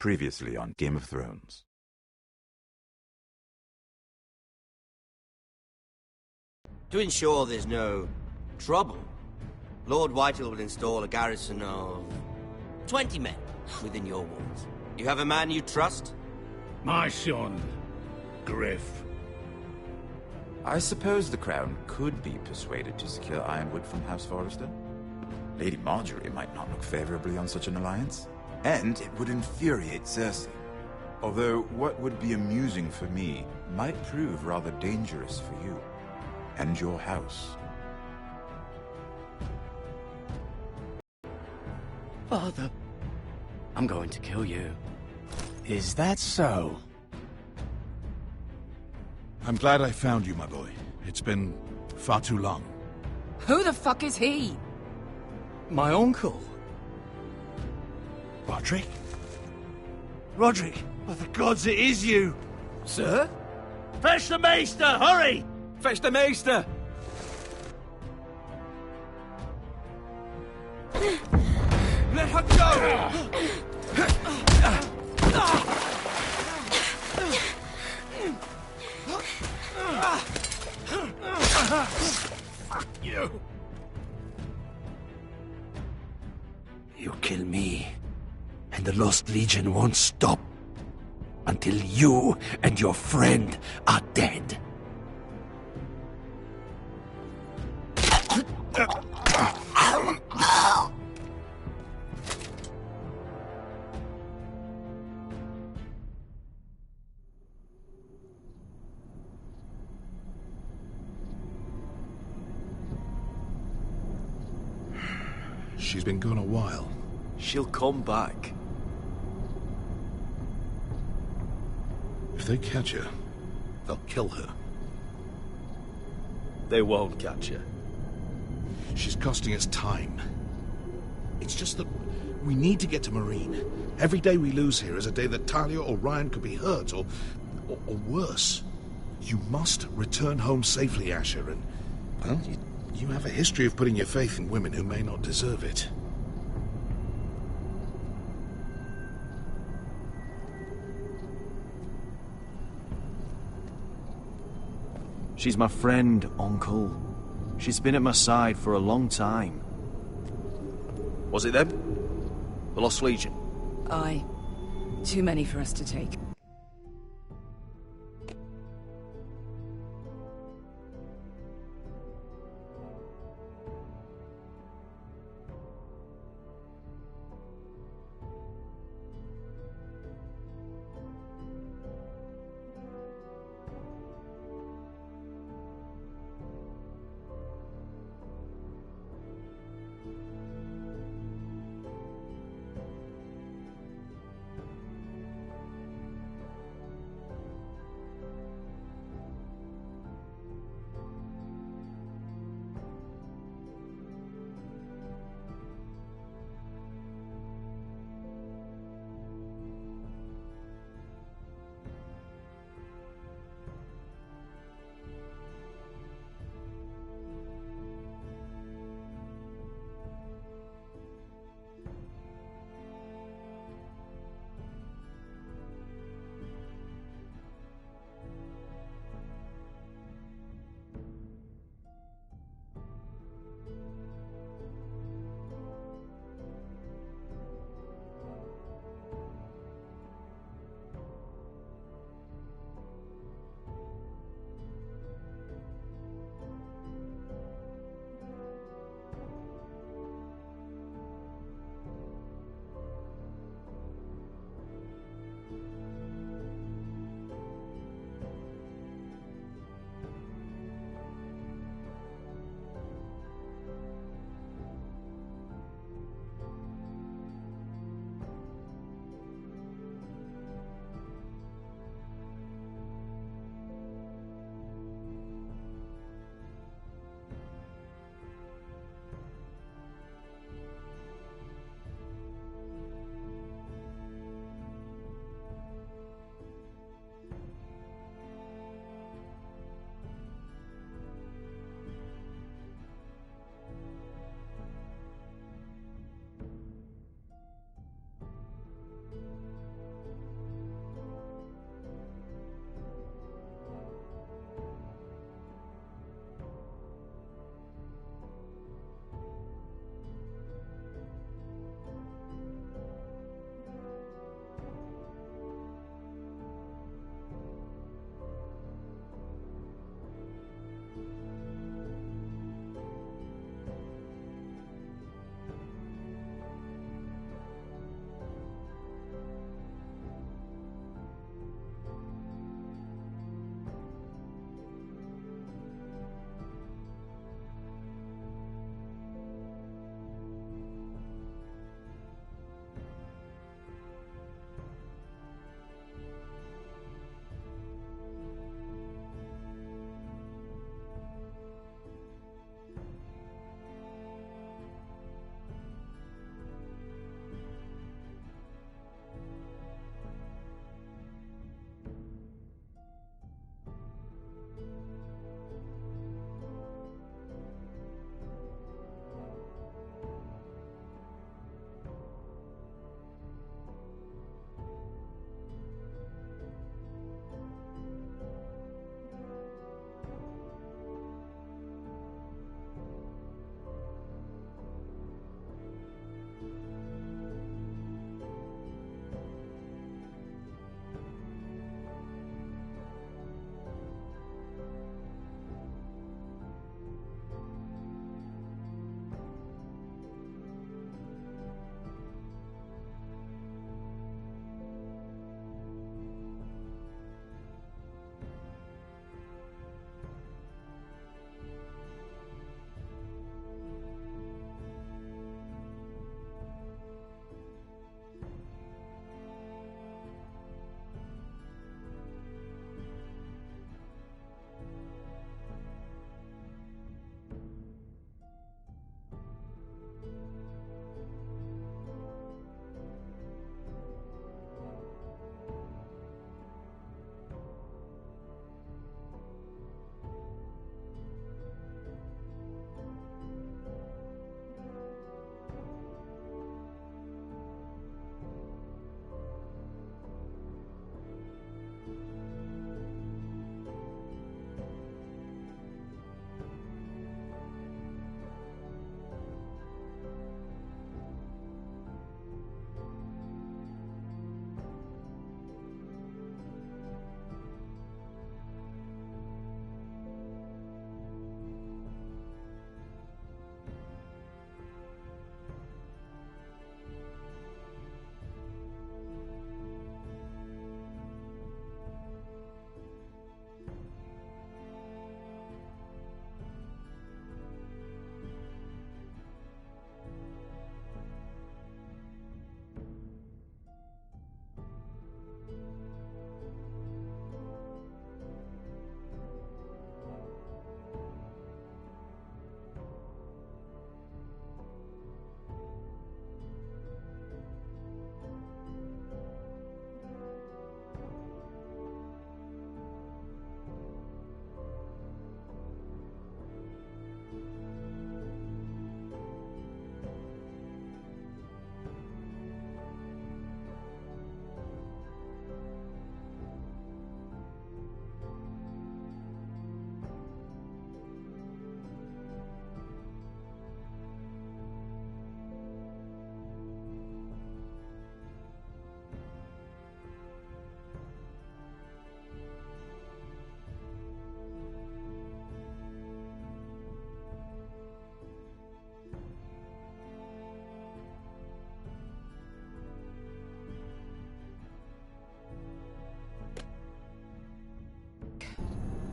Previously on Game of Thrones. To ensure there's no trouble, Lord Whitehill will install a garrison of 20 men within your walls. You have a man you trust? My son, Griff. I suppose the Crown could be persuaded to secure Ironwood from House Forrester. Lady Marjorie might not look favorably on such an alliance, and it would infuriate Cersei. Although what would be amusing for me might prove rather dangerous for you and your house. Father, I'm going to kill you. Is that so? I'm glad I found you, my boy. It's been far too long. Who the fuck is he? My uncle. Roderick? Roderick, by the gods, it is you! Sir? Fetch the Maester, hurry! Fetch the Maester! Let her go! Fuck you! You kill me, and the Lost Legion won't stop until you and your friend are dead. She's been gone a while. She'll come back. If they catch her, they'll kill her. They won't catch her. She's costing us time. It's just that we need to get to Marine. Every day we lose here is a day that Talia or Ryan could be hurt, or worse. You must return home safely, Asher, and, well, you have a history of putting your faith in women who may not deserve it. She's my friend, Uncle. She's been at my side for a long time. Was it them? The Lost Legion? Aye. Too many for us to take.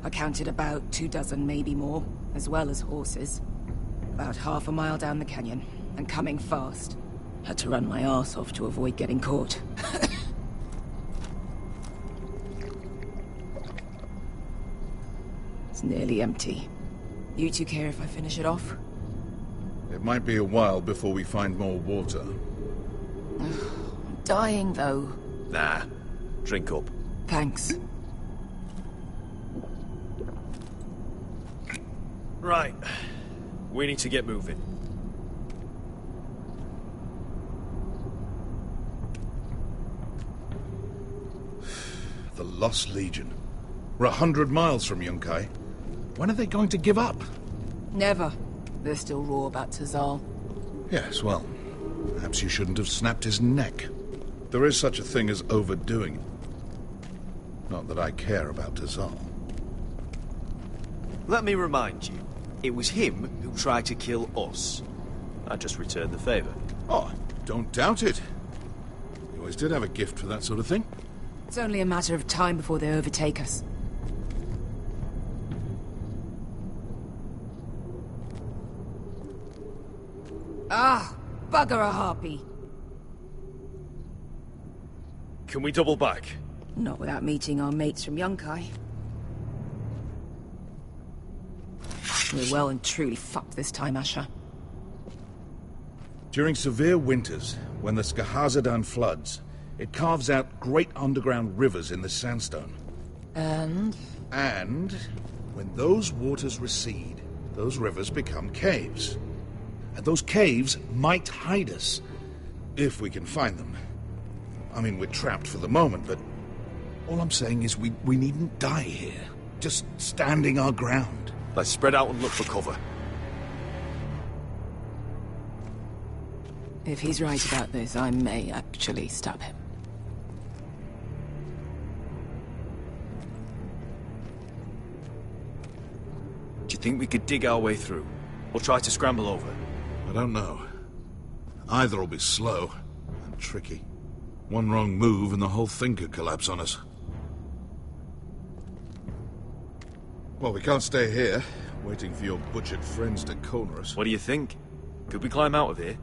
I counted about 24, maybe more, as well as horses. About half a mile down the canyon, and coming fast. Had to run my arse off to avoid getting caught. It's nearly empty. You two care if I finish it off? It might be a while before we find more water. I'm dying, though. Nah. Drink up. Thanks. Right. We need to get moving. The Lost Legion. We're 100 miles from Yunkai. When are they going to give up? Never. They're still raw about Tazal. Yes, well, perhaps you shouldn't have snapped his neck. There is such a thing as overdoing it. Not that I care about Tazal. Let me remind you, it was him who tried to kill us. I just returned the favor. Oh, don't doubt it. You always did have a gift for that sort of thing. It's only a matter of time before they overtake us. Ah, bugger a harpy. Can we double back? Not without meeting our mates from Yunkai. We're well and truly fucked this time, Asher. During severe winters, when the Skahazadan floods, it carves out great underground rivers in the sandstone. And when those waters recede, those rivers become caves. And those caves might hide us, if we can find them. I mean, we're trapped for the moment, but all I'm saying is we needn't die here. Just standing our ground. Let's spread out and look for cover. if he's right about this, I may actually stop him. Do you think we could dig our way through? Or try to scramble over? I don't know. Either will be slow and tricky. One wrong move and the whole thing could collapse on us. Well, we can't stay here, waiting for your butchered friends to corner us. What do you think? Could we climb out of here?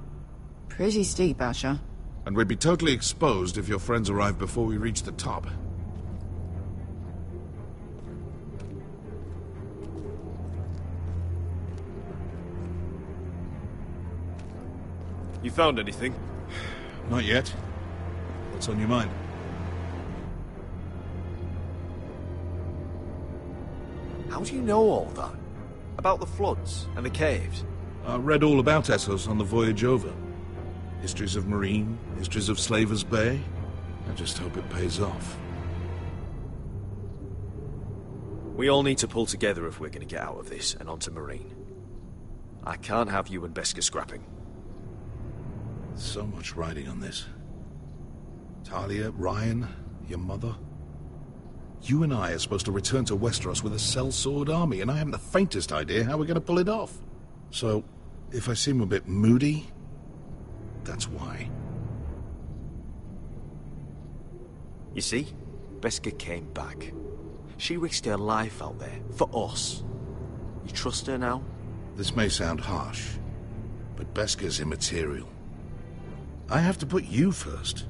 Pretty steep, Asher. And we'd be totally exposed if your friends arrive before we reach the top. You found anything? Not yet. What's on your mind? How do you know all that? About the floods and the caves? I read all about Essos on the voyage over. Histories of Marine, histories of Slaver's Bay. I just hope it pays off. We all need to pull together if we're going to get out of this and onto Marine. I can't have you and Beskha scrapping. So much riding on this. Talia, Ryan, your mother. You and I are supposed to return to Westeros with a sellsword army, and I haven't the faintest idea how we're going to pull it off. So, if I seem a bit moody, that's why. You see? Beskha came back. She risked her life out there, for us. You trust her now? This may sound harsh, but Beskha's immaterial. I have to put you first.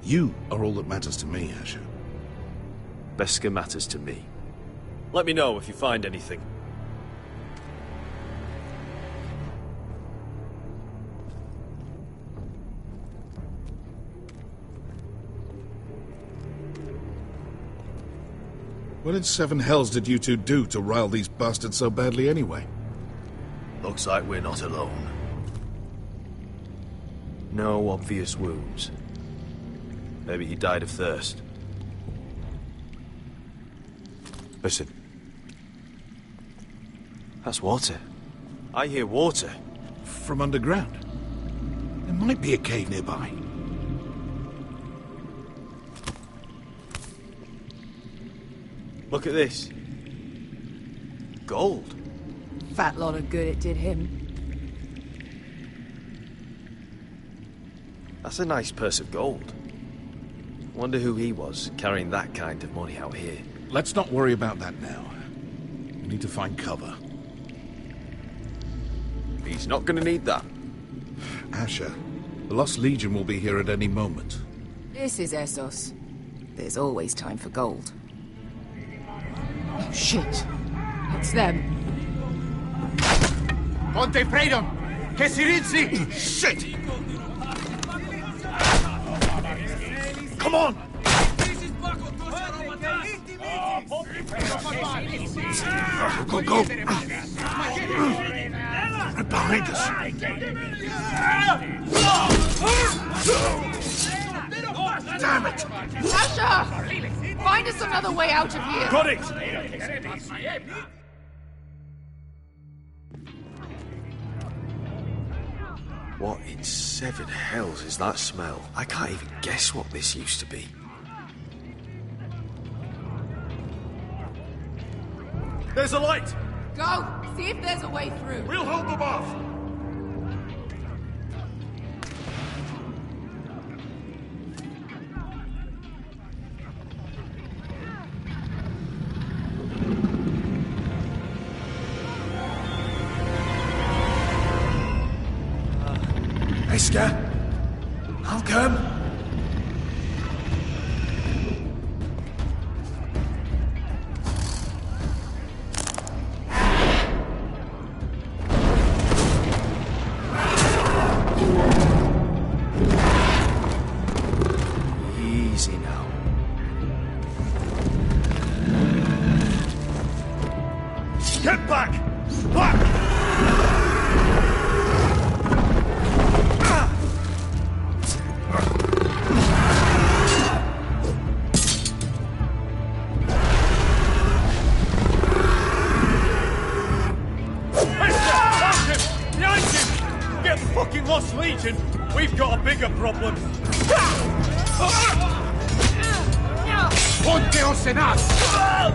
You are all that matters to me, Asher. Beskha matters to me. Let me know if you find anything. What in seven hells did you two do to rile these bastards so badly anyway? Looks like we're not alone. No obvious wounds. Maybe he died of thirst. Listen. That's water. I hear water. From underground. There might be a cave nearby. Look at this. Gold. Fat lot of good it did him. That's a nice purse of gold. Wonder who he was, carrying that kind of money out here. Let's not worry about that now. We need to find cover. He's not gonna need that. Asher, the Lost Legion will be here at any moment. This is Essos. There's always time for gold. Oh, shit. It's them. Ponte freedom! Che si rizzi! Shit! Come on! Go, go! Right behind us! Damn it! Asher! Find us another way out of here! Got it! What in seven hells is that smell? I can't even guess what this used to be. There's a light! Go! See if there's a way through. We'll hold them off! Iska, I'll come. Easy now. Get back! Back! Lost Legion, we've got a bigger problem. Ponte Osenas!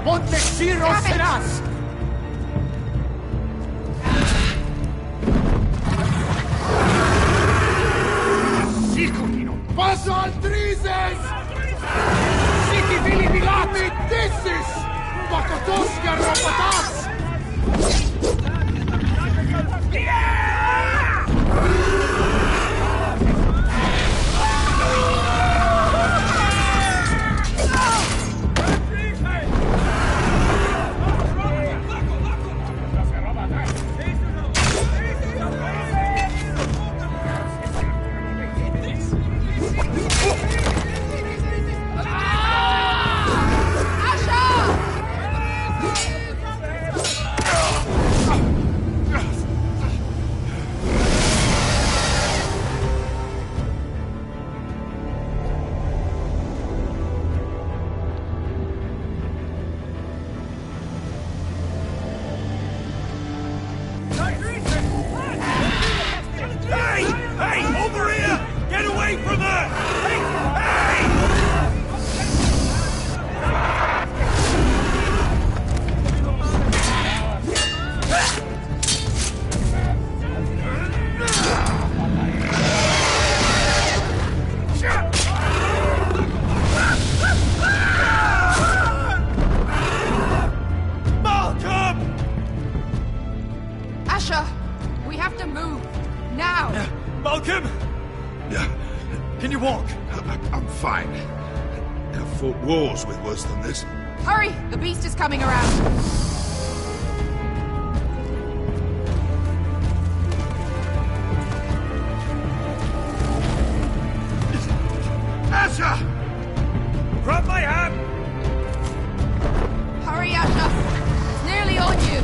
Ponte Ciro Osenas! Sicurino! Paso al Trises! Siki Vili Vilami Dissis! Pakotoska Ropatas! Malcolm! Yeah, Can you walk? I'm fine. I've fought wars with worse than this. Hurry! The beast is coming around! Asher! Grab my hand! Hurry, Asher! It's nearly on you!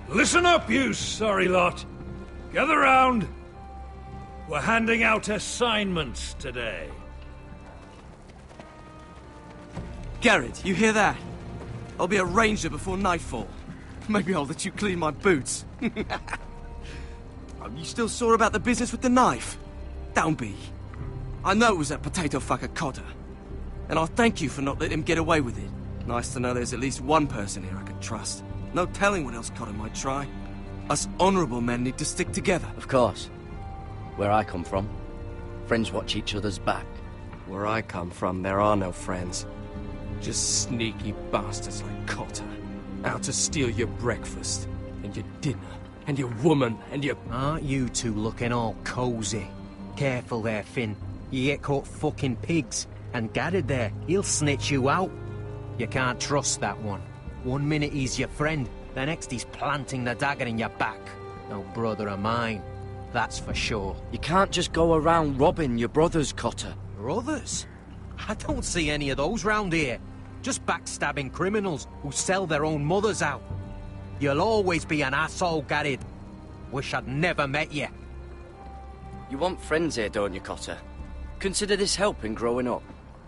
Listen up, you sorry lot. Gather round. We're handing out assignments today. Garrett, you hear that? I'll be a ranger before nightfall. Maybe I'll let you clean my boots. You still sore about the business with the knife? Don't be. I know it was that potato fucker Cotter. And I'll thank you for not letting him get away with it. Nice to know there's at least one person here I can trust. No telling what else Cotter might try. Us honourable men need to stick together. Of course. Where I come from, friends watch each other's back. Where I come from, there are no friends. Just sneaky bastards like Cotter. Out to steal your breakfast, and your dinner, and your woman, and your... Aren't you two looking all cozy? Careful there, Finn. You get caught fucking pigs. And Garrett there, he'll snitch you out. You can't trust that one. One minute he's your friend, the next he's planting the dagger in your back. No brother of mine, that's for sure. You can't just go around robbing your brothers, Cotter. Brothers? I don't see any of those round here. Just backstabbing criminals who sell their own mothers out. You'll always be an asshole, Garrett. Wish I'd never met you. You want friends here, don't you, Cotter? Consider this helping growing up.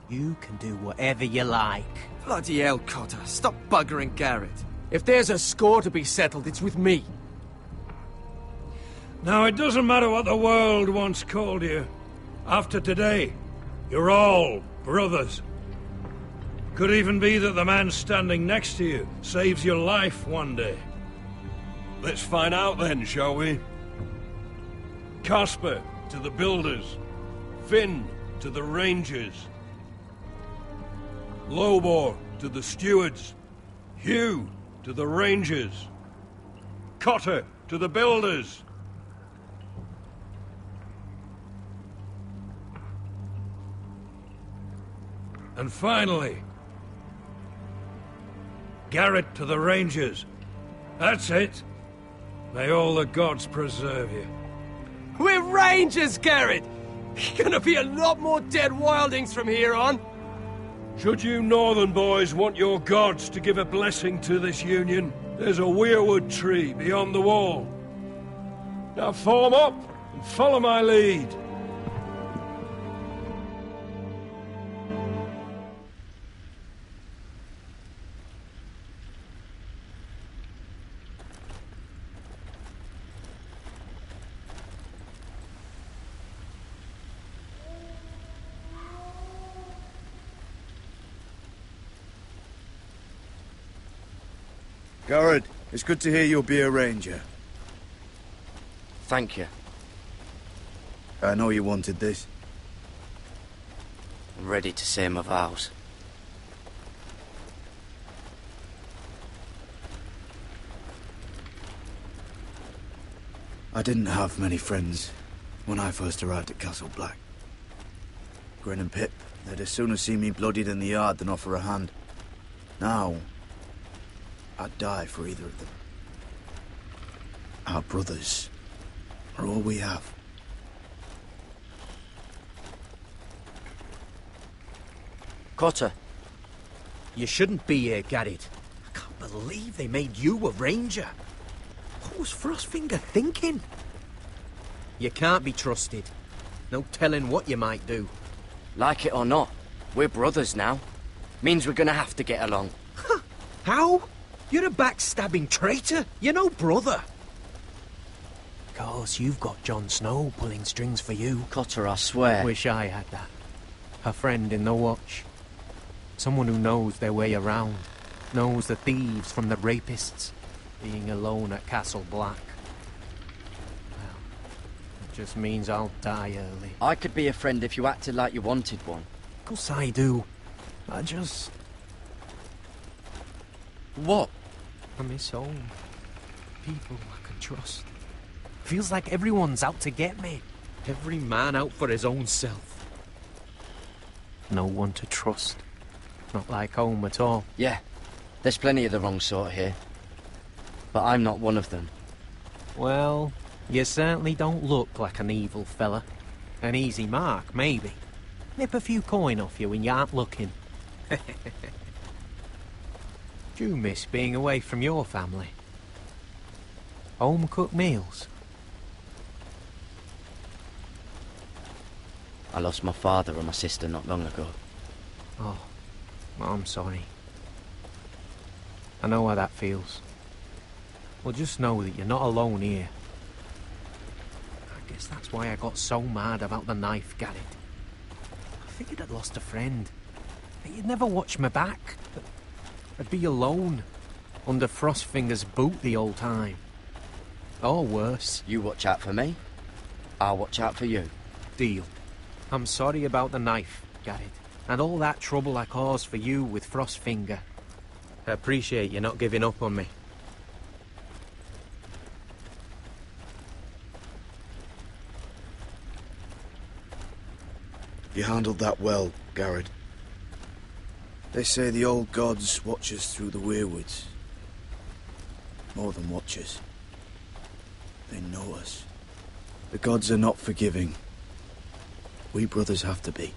You can do whatever you like. Bloody hell, Cotter. Stop buggering Garrett. If there's a score to be settled, it's with me. Now, it doesn't matter what the world once called you. After today, you're all brothers. Could even be that the man standing next to you saves your life one day. Let's find out then, shall we? Casper to the builders. Finn to the rangers. Lobor to the stewards. Hugh to the rangers. Cotter to the builders. And finally, Garrett to the rangers. That's it. May all the gods preserve you. We're rangers, Garrett! Gonna be a lot more dead wildings from here on. Should you northern boys want your gods to give a blessing to this union, there's a weirwood tree beyond the wall. Now form up and follow my lead. Garrett, it's good to hear you'll be a ranger. Thank you. I know you wanted this. I'm ready to say my vows. I didn't have many friends when I first arrived at Castle Black. Grin and Pip, they'd as soon as see me bloodied in the yard than offer a hand. Now, I'd die for either of them. Our brothers are all we have. Cotter. You shouldn't be here, Garrett. I can't believe they made you a ranger. What was Frostfinger thinking? You can't be trusted. No telling what you might do. Like it or not, we're brothers now. Means we're gonna have to get along. How? You're a backstabbing traitor. You're no brother. Of course, you've got Jon Snow pulling strings for you. Cotter, I swear. Wish I had that. A friend in the Watch. Someone who knows their way around. Knows the thieves from the rapists. Being alone at Castle Black. Well, it just means I'll die early. I could be a friend if you acted like you wanted one. Of course I do. I just... What? I miss home. People I can trust. Feels like everyone's out to get me. Every man out for his own self. No one to trust. Not like home at all. Yeah, there's plenty of the wrong sort here. But I'm not one of them. Well, you certainly don't look like an evil fella. An easy mark, maybe. Nip a few coin off you when you aren't looking. Do you miss being away from your family? Home-cooked meals? I lost my father and my sister not long ago. Oh, well, I'm sorry. I know how that feels. Well, just know that you're not alone here. I guess that's why I got so mad about the knife, Garrett. I figured I'd lost a friend. That you'd never watch me back. That I'd be alone, under Frostfinger's boot the whole time. Or worse. You watch out for me, I'll watch out for you. Deal. I'm sorry about the knife, Garrett, and all that trouble I caused for you with Frostfinger. I appreciate you not giving up on me. You handled that well, Garrett. They say the old gods watch us through the weirwoods. More than watch us. They know us. The gods are not forgiving. We brothers have to be.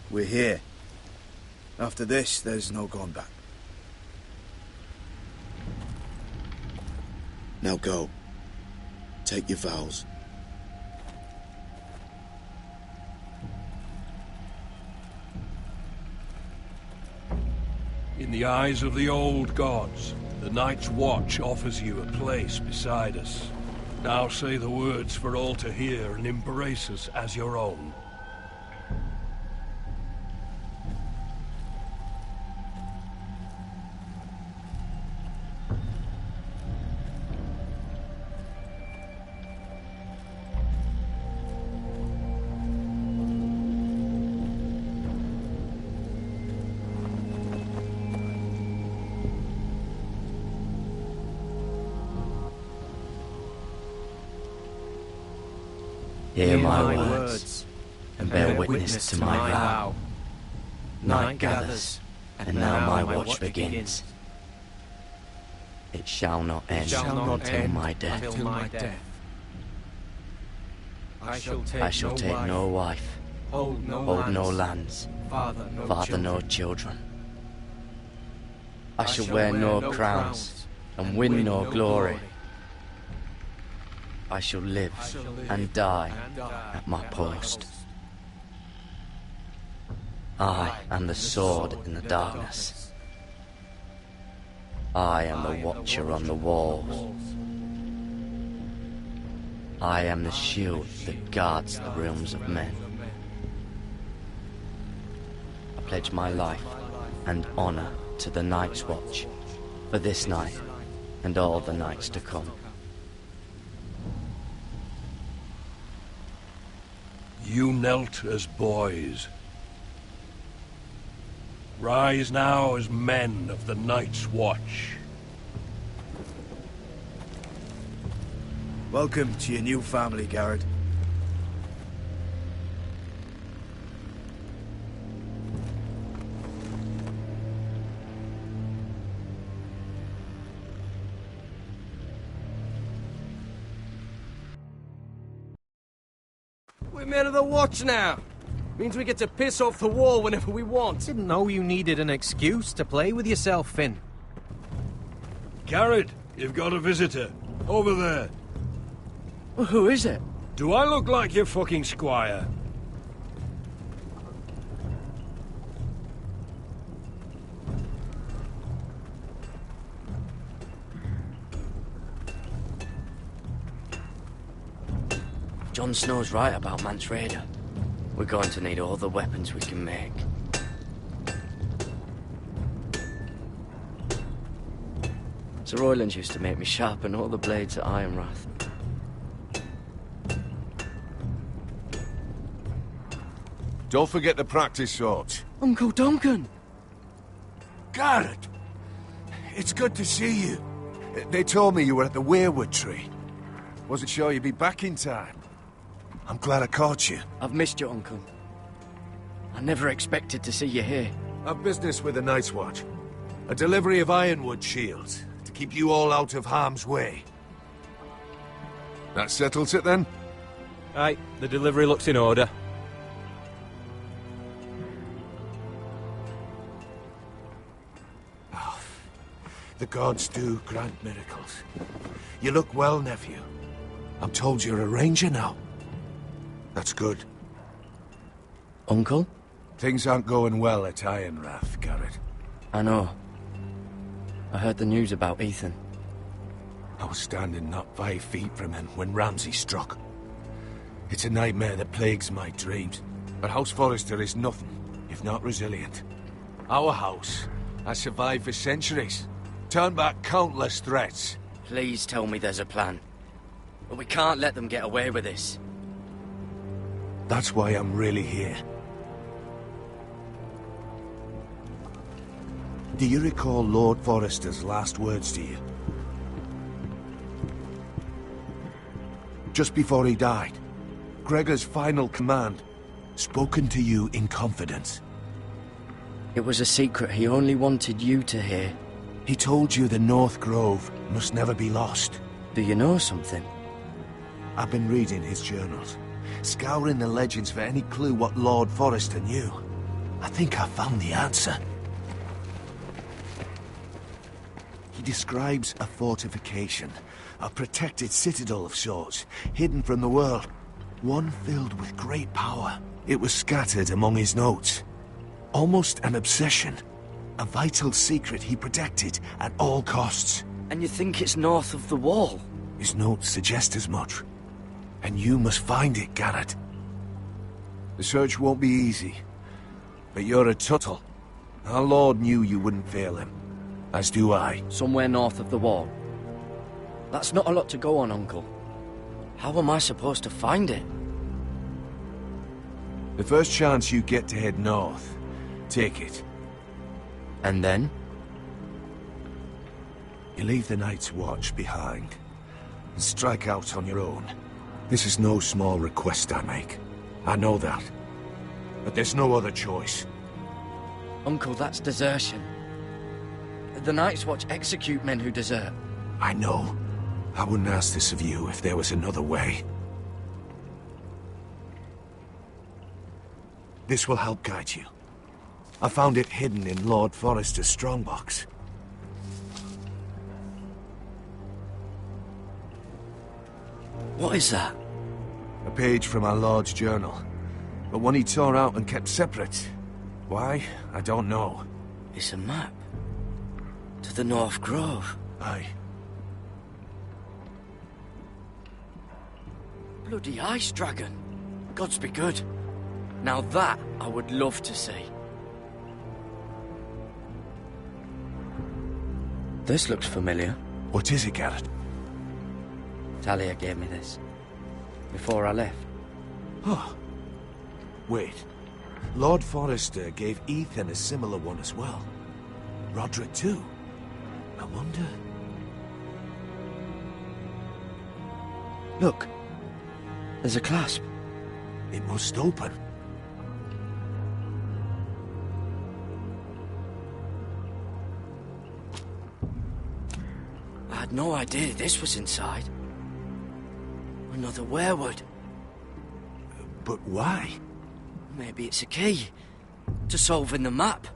We're here. After this, there's no going back. Now go. Take your vows. In the eyes of the old gods, the Night's Watch offers you a place beside us. Now say the words for all to hear and embrace us as your own. Hear my words, and bear witness to my vow. Night gathers, and now my watch begins. It shall not end until my death. I shall take no wife, hold no lands, father no children. I shall wear no crowns, and win no glory. I shall live and die at my post. I am the sword in the darkness. I am the watcher on the walls. I am the shield that guards the realms of men. I pledge my life and honor to the Night's Watch for this night and all the nights to come. You knelt as boys. Rise now as men of the Night's Watch. Welcome to your new family, Garrett. We're men of the Watch now. Means we get to piss off the wall whenever we want. Didn't know you needed an excuse to play with yourself, Finn. Garrett, you've got a visitor. Over there. Well, who is it? Do I look like your fucking squire? Jon Snow's right about Mance Rayder. We're going to need all the weapons we can make. Sir Royland used to make me sharpen all the blades at Ironrath. Don't forget to practice swords. Uncle Duncan! Garrett! It's good to see you. They told me you were at the Weirwood tree. Wasn't sure you'd be back in time. I'm glad I caught you. I've missed you, Uncle. I never expected to see you here. I've business with the Night's Watch. A delivery of ironwood shields to keep you all out of harm's way. That settles it then? Aye, the delivery looks in order. Oh, the gods do grant miracles. You look well, nephew. I'm told you're a ranger now. That's good. Uncle? Things aren't going well at Ironrath, Garrett. I know. I heard the news about Ethan. I was standing not 5 feet from him when Ramsay struck. It's a nightmare that plagues my dreams. But House Forrester is nothing, if not resilient. Our house has survived for centuries. Turned back countless threats. Please tell me there's a plan. But we can't let them get away with this. That's why I'm really here. Do you recall Lord Forrester's last words to you? Just before he died, Gregor's final command, spoken to you in confidence. It was a secret he only wanted you to hear. He told you the North Grove must never be lost. Do you know something? I've been reading his journals, scouring the legends for any clue what Lord Forrester knew. I think I found the answer. He describes a fortification, a protected citadel of sorts, hidden from the world. One filled with great power. It was scattered among his notes. Almost an obsession. A vital secret he protected at all costs. And you think it's north of the wall? His notes suggest as much. And you must find it, Garrett. The search won't be easy. But you're a Tuttle. Our Lord knew you wouldn't fail him. As do I. Somewhere north of the wall. That's not a lot to go on, Uncle. How am I supposed to find it? The first chance you get to head north, take it. And then? You leave the Night's Watch behind, and strike out on your own. This is no small request I make. I know that. But there's no other choice. Uncle, that's desertion. The Night's Watch execute men who desert. I know. I wouldn't ask this of you if there was another way. This will help guide you. I found it hidden in Lord Forrester's strongbox. What is that? A page from our Lord's journal. But one he tore out and kept separate. Why? I don't know. It's a map. To the North Grove. Aye. Bloody ice dragon. Gods be good. Now that I would love to see. This looks familiar. What is it, Garrett? Talia gave me this. Before I left. Oh. Wait. Lord Forrester gave Ethan a similar one as well. Roderick too. I wonder... Look. There's a clasp. It must open. I had no idea this was inside. Another werewood. But why? Maybe it's a key. To solving the map.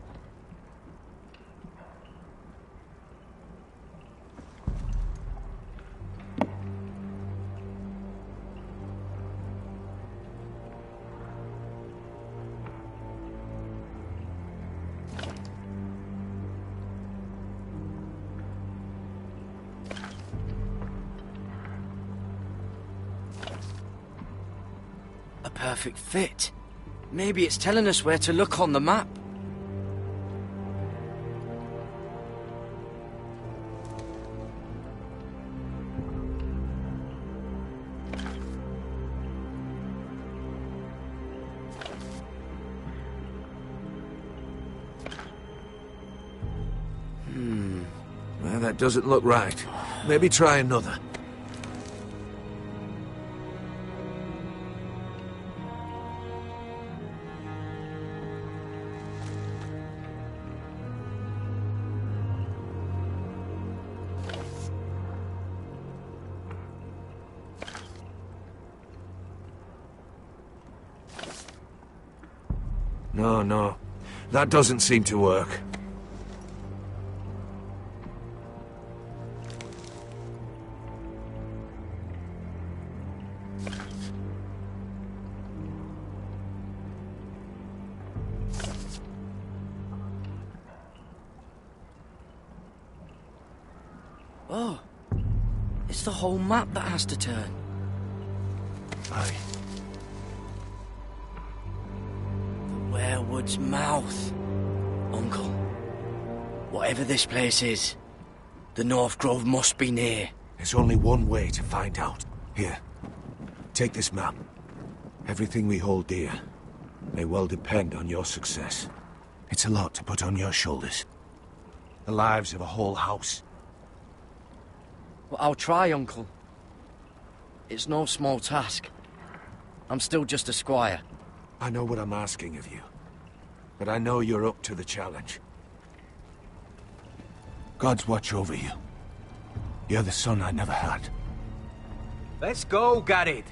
Perfect fit. Maybe it's telling us where to look on the map. Well, that doesn't look right. Maybe try another. No. That doesn't seem to work. Oh, it's the whole map that has to turn. Aye. The Werewood's mouth. Uncle, whatever this place is, the North Grove must be near. There's only one way to find out. Here, take this map. Everything we hold dear may well depend on your success. It's a lot to put on your shoulders. The lives of a whole house. Well, I'll try, Uncle. It's no small task. I'm still just a squire. I know what I'm asking of you, but I know you're up to the challenge. God's watch over you. You're the son I never had. Let's go, Garrett.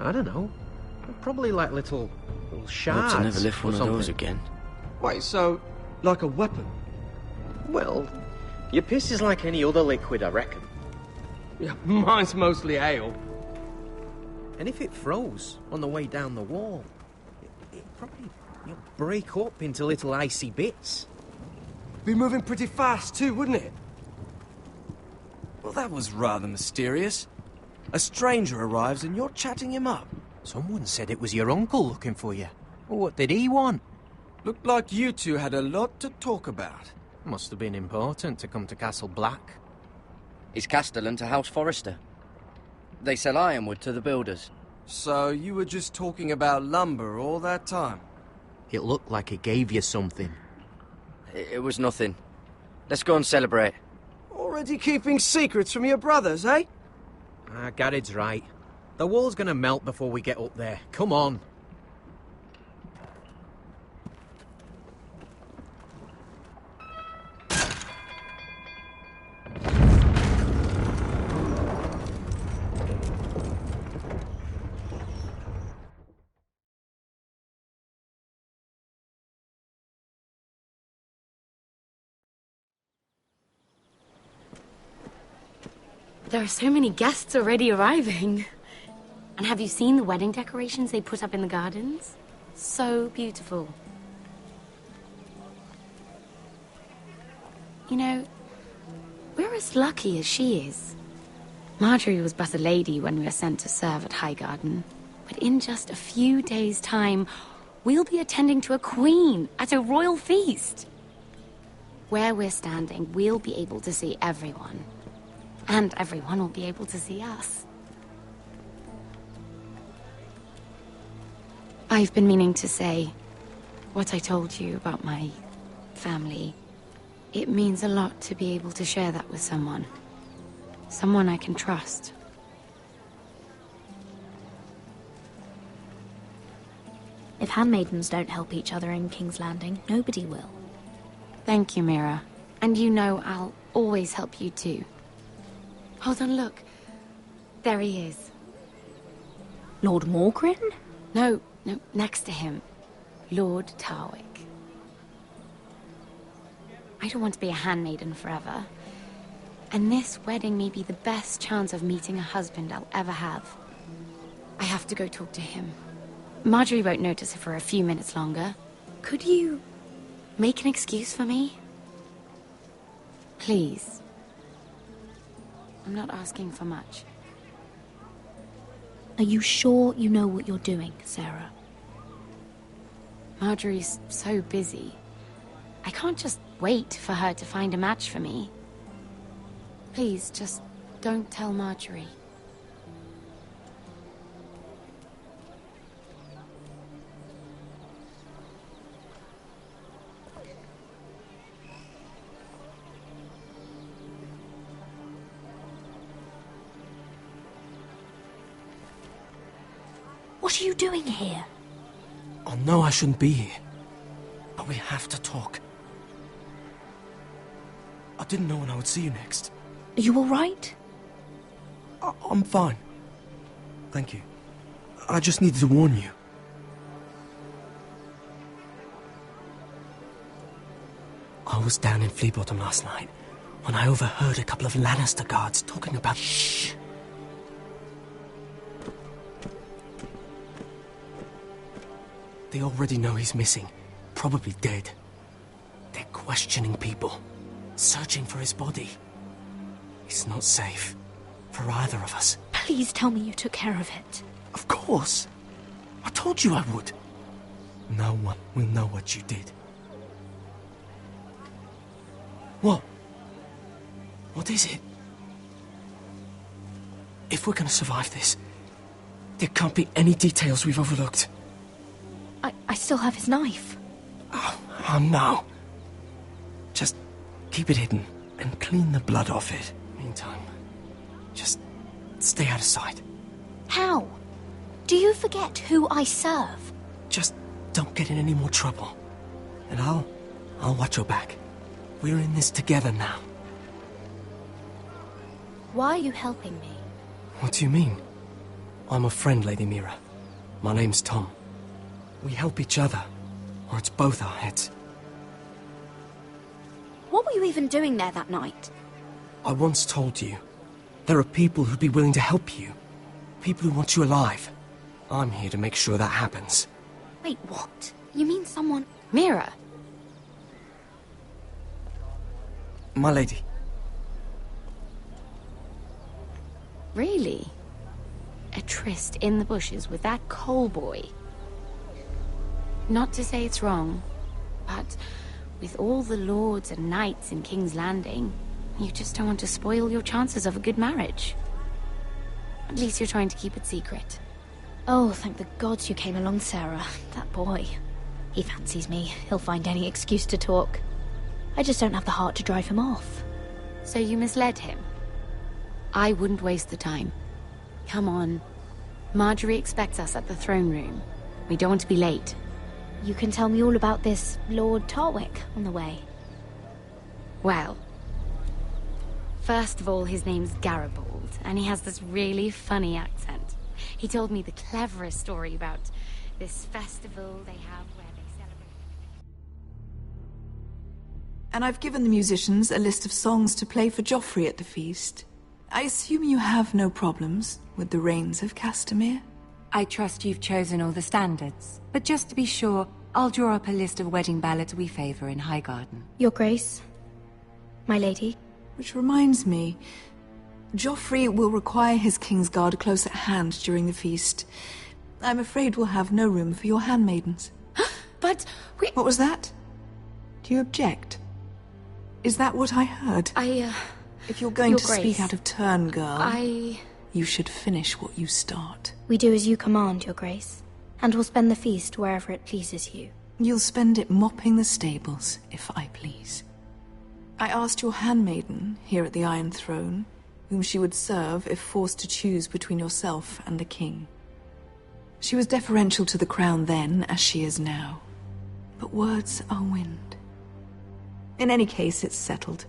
I don't know. Probably like little shards. Hope to never lift one of those again. Wait, so, like a weapon? Well, your piss is like any other liquid, I reckon. Yeah, mine's mostly ale. And if it froze on the way down the wall, it'd probably break up into little icy bits. Be moving pretty fast too, wouldn't it? Well, that was rather mysterious. A stranger arrives and you're chatting him up. Someone said it was your uncle looking for you. Well, what did he want? Looked like you two had a lot to talk about. Must have been important to come to Castle Black. It's Castellan to House Forrester. They sell ironwood to the builders. So you were just talking about lumber all that time? It looked like it gave you something. It was nothing. Let's go and celebrate. Already keeping secrets from your brothers, eh? Garrett's right. The wall's gonna melt before we get up there. Come on. There are so many guests already arriving. And have you seen the wedding decorations they put up in the gardens? So beautiful. You know, we're as lucky as she is. Marjorie was but a lady when we were sent to serve at Highgarden. But in just a few days' time, we'll be attending to a queen at a royal feast. Where we're standing, we'll be able to see everyone. And everyone will be able to see us. I've been meaning to say what I told you about my family. It means a lot to be able to share that with someone. Someone I can trust. If handmaidens don't help each other in King's Landing, nobody will. Thank you, Mira. And you know I'll always help you too. Hold on, look. There he is. Lord Morgrin? No, next to him. Lord Tarwick. I don't want to be a handmaiden forever. And this wedding may be the best chance of meeting a husband I'll ever have. I have to go talk to him. Marjorie won't notice it for a few minutes longer. Could you make an excuse for me? Please. I'm not asking for much. Are you sure you know what you're doing, Sarah? Marjorie's so busy. I can't just wait for her to find a match for me. Please, just don't tell Marjorie. What are you doing here? I know I shouldn't be here, but we have to talk. I didn't know when I would see you next. Are you all right? I'm fine. Thank you. I just needed to warn you. I was down in Flea Bottom last night when I overheard a couple of Lannister guards talking about... Shh! They already know he's missing. Probably dead. They're questioning people. Searching for his body. It's not safe. For either of us. Please tell me you took care of it. Of course. I told you I would. No one will know what you did. What? What is it? If we're gonna survive this, there can't be any details we've overlooked. I still have his knife. Oh no. Just keep it hidden and clean the blood off it. Meantime, just stay out of sight. How? Do you forget who I serve? Just don't get in any more trouble. And I'll watch your back. We're in this together now. Why are you helping me? What do you mean? I'm a friend, Lady Mira. My name's Tom. We help each other, or it's both our heads. What were you even doing there that night? I once told you, there are people who'd be willing to help you. People who want you alive. I'm here to make sure that happens. Wait, what? You mean someone... Mira. My lady. Really? A tryst in the bushes with that Cole boy? Not to say it's wrong, but with all the lords and knights in King's Landing, you just don't want to spoil your chances of a good marriage. At least you're trying to keep it secret. Oh, thank the gods you came along, Sarah. That boy. He fancies me. He'll find any excuse to talk. I just don't have the heart to drive him off. So you misled him? I wouldn't waste the time. Come on. Marjorie expects us at the throne room. We don't want to be late. You can tell me all about this Lord Tarwick on the way. Well, first of all, his name's Garibald, and he has this really funny accent. He told me the cleverest story about this festival they have where they celebrate... And I've given the musicians a list of songs to play for Joffrey at the feast. I assume you have no problems with the Rains of Castamere? I trust you've chosen all the standards. But just to be sure, I'll draw up a list of wedding ballads we favor in Highgarden. Your Grace. My lady. Which reminds me, Joffrey will require his Kingsguard close at hand during the feast. I'm afraid we'll have no room for your handmaidens. But we... What was that? Do you object? Is that what I heard? If you're going to speak out of turn, girl... You should finish what you start. We do as you command, Your Grace. And we'll spend the feast wherever it pleases you. You'll spend it mopping the stables, if I please. I asked your handmaiden, here at the Iron Throne, whom she would serve if forced to choose between yourself and the king. She was deferential to the crown then, as she is now. But words are wind. In any case, it's settled.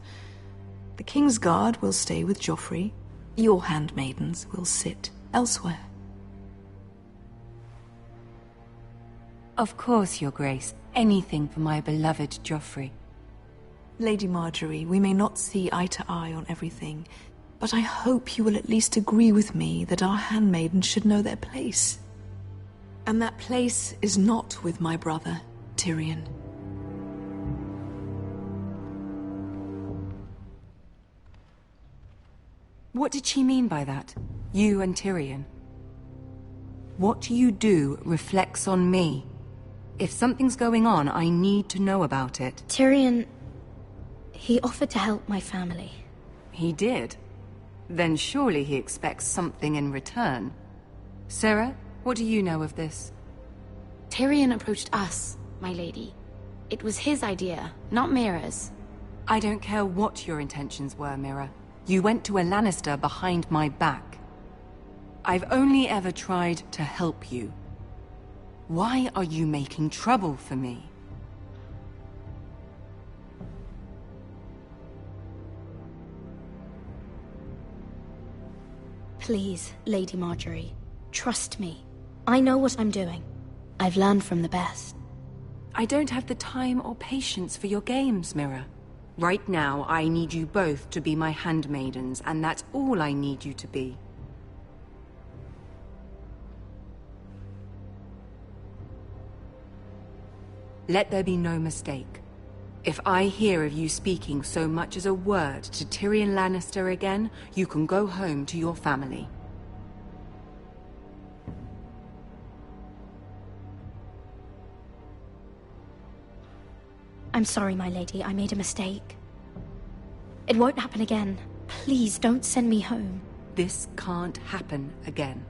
The Kingsguard will stay with Joffrey. Your handmaidens will sit elsewhere. Of course, Your Grace. Anything for my beloved Joffrey. Lady Marjorie, we may not see eye to eye on everything, but I hope you will at least agree with me that our handmaidens should know their place. And that place is not with my brother, Tyrion. What did she mean by that? You and Tyrion? What you do reflects on me. If something's going on, I need to know about it. Tyrion... he offered to help my family. He did? Then surely he expects something in return. Sarah, what do you know of this? Tyrion approached us, my lady. It was his idea, not Mira's. I don't care what your intentions were, Mira. You went to a Lannister behind my back. I've only ever tried to help you. Why are you making trouble for me? Please, Lady Marjorie, trust me. I know what I'm doing. I've learned from the best. I don't have the time or patience for your games, Mira. Right now, I need you both to be my handmaidens, and that's all I need you to be. Let there be no mistake. If I hear of you speaking so much as a word to Tyrion Lannister again, you can go home to your family. I'm sorry, my lady. I made a mistake. It won't happen again. Please don't send me home. This can't happen again.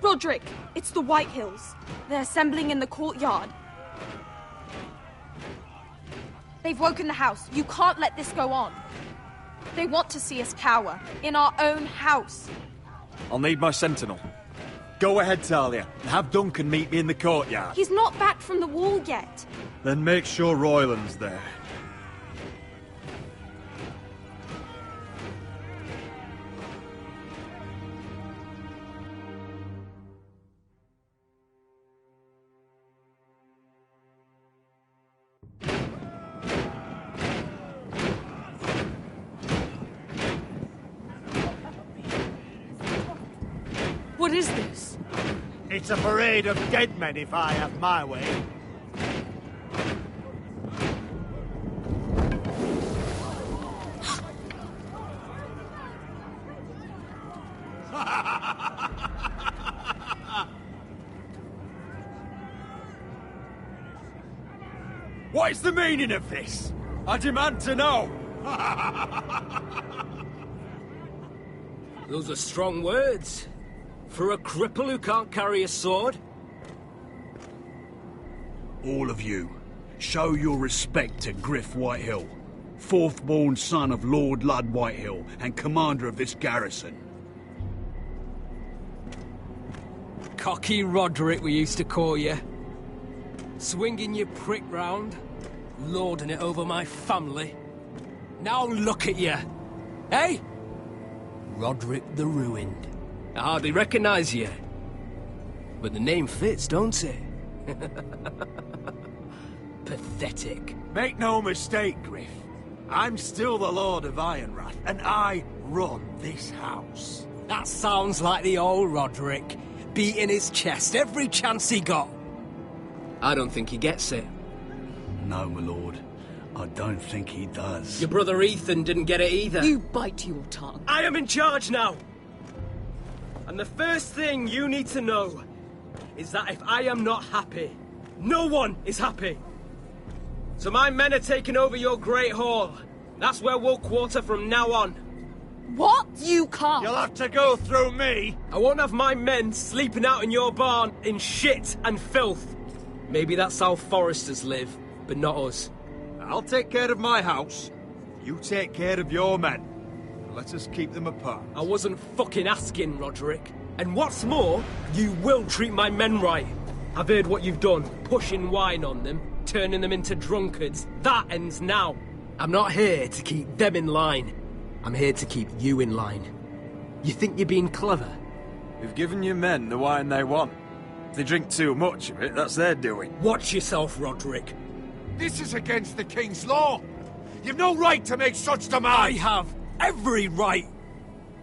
Roderick, it's the Whitehills. They're assembling in the courtyard. They've woken the house. You can't let this go on. They want to see us cower, in our own house. I'll need my sentinel. Go ahead, Talia, and have Duncan meet me in the courtyard. He's not back from the wall yet. Then make sure Royland's there. What is this? It's a parade of dead men, if I have my way. What is the meaning of this? I demand to know! Those are strong words. For a cripple who can't carry a sword? All of you, show your respect to Griff Whitehill, fourth-born son of Lord Ludd Whitehill and commander of this garrison. Cocky Roderick, we used to call you. Swinging your prick round, lording it over my family. Now look at you. Hey? Roderick the Ruined. I hardly recognise you. But the name fits, don't it? Pathetic. Make no mistake, Griff. I'm still the Lord of Ironrath, and I run this house. That sounds like the old Roderick, beating his chest every chance he got. I don't think he gets it. No, my lord. I don't think he does. Your brother Ethan didn't get it either. You bite your tongue. I am in charge now! And the first thing you need to know is that if I am not happy, no one is happy. So my men are taking over your Great Hall. That's where we'll quarter from now on. What? You can't. You'll have to go through me. I won't have my men sleeping out in your barn in shit and filth. Maybe that's how Foresters live, but not us. I'll take care of my house. You take care of your men. Let us keep them apart. I wasn't fucking asking, Roderick. And what's more, you will treat my men right. I've heard what you've done, pushing wine on them, turning them into drunkards. That ends now. I'm not here to keep them in line. I'm here to keep you in line. You think you're being clever? We've given your men the wine they want. If they drink too much of it, that's their doing. Watch yourself, Roderick. This is against the King's law. You've no right to make such demands. I have every right.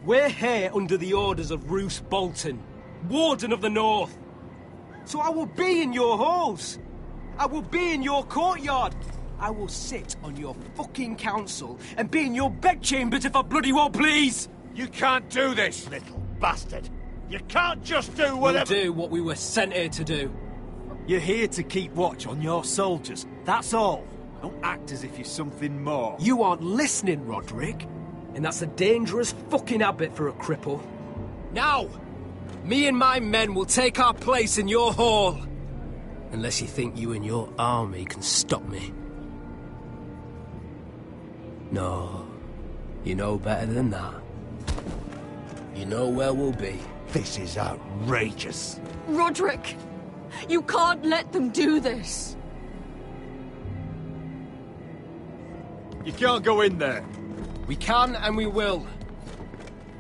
We're here under the orders of Roose Bolton, Warden of the North. So I will be in your halls. I will be in your courtyard. I will sit on your fucking council and be in your bedchambers if I bloody well please. You can't do this, little bastard. You can't just do whatever... We'll do what we were sent here to do. You're here to keep watch on your soldiers. That's all. Don't act as if you're something more. You aren't listening, Roderick. and that's a dangerous fucking habit for a cripple. Now, me and my men will take our place in your hall. Unless you think you and your army can stop me. No, you know better than that. You know where we'll be. This is outrageous. Roderick! You can't let them do this! You can't go in there. We can and we will.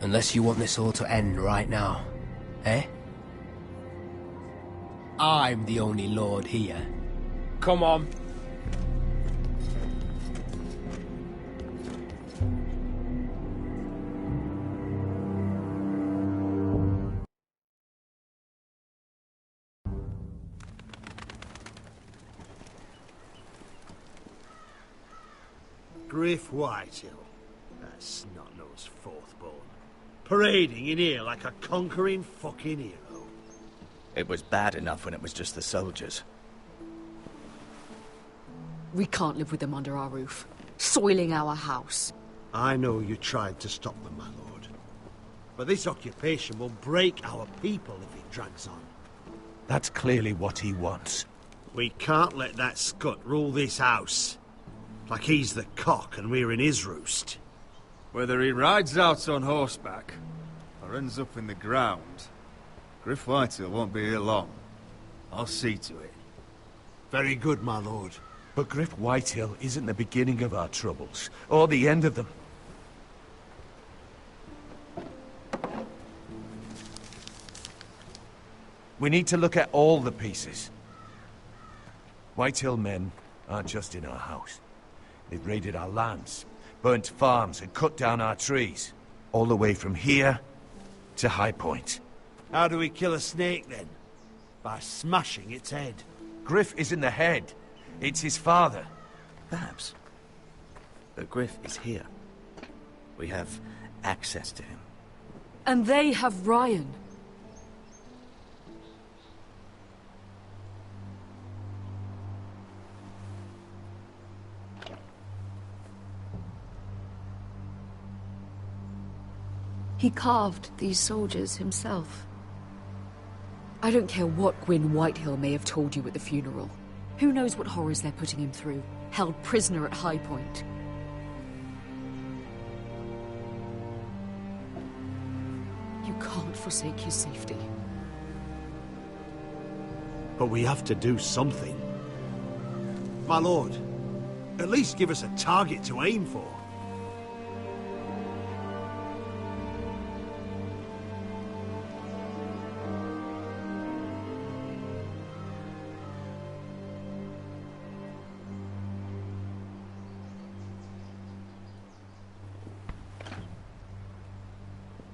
Unless you want this all to end right now. Eh? I'm the only lord here. Come on. Griff Whitehill, that snot-nosed fourth-born, parading in here like a conquering fucking hero. It was bad enough when it was just the soldiers. We can't live with them under our roof, soiling our house. I know you tried to stop them, my lord. But this occupation will break our people if it drags on. That's clearly what he wants. We can't let that scut rule this house. Like he's the cock and we're in his roost. Whether he rides out on horseback or ends up in the ground, Griff Whitehill won't be here long. I'll see to it. Very good, my lord. But Griff Whitehill isn't the beginning of our troubles, or the end of them. We need to look at all the pieces. Whitehill men aren't just in our house. They've raided our lands, burnt farms and cut down our trees. All the way from here to High Point. How do we kill a snake, then? By smashing its head. Griff isn't the head. It's his father. Perhaps. But Griff is here. We have access to him. And they have Ryan. He carved these soldiers himself. I don't care what Gwyn Whitehill may have told you at the funeral. Who knows what horrors they're putting him through, held prisoner at High Point. You can't forsake his safety. But we have to do something. My lord, at least give us a target to aim for.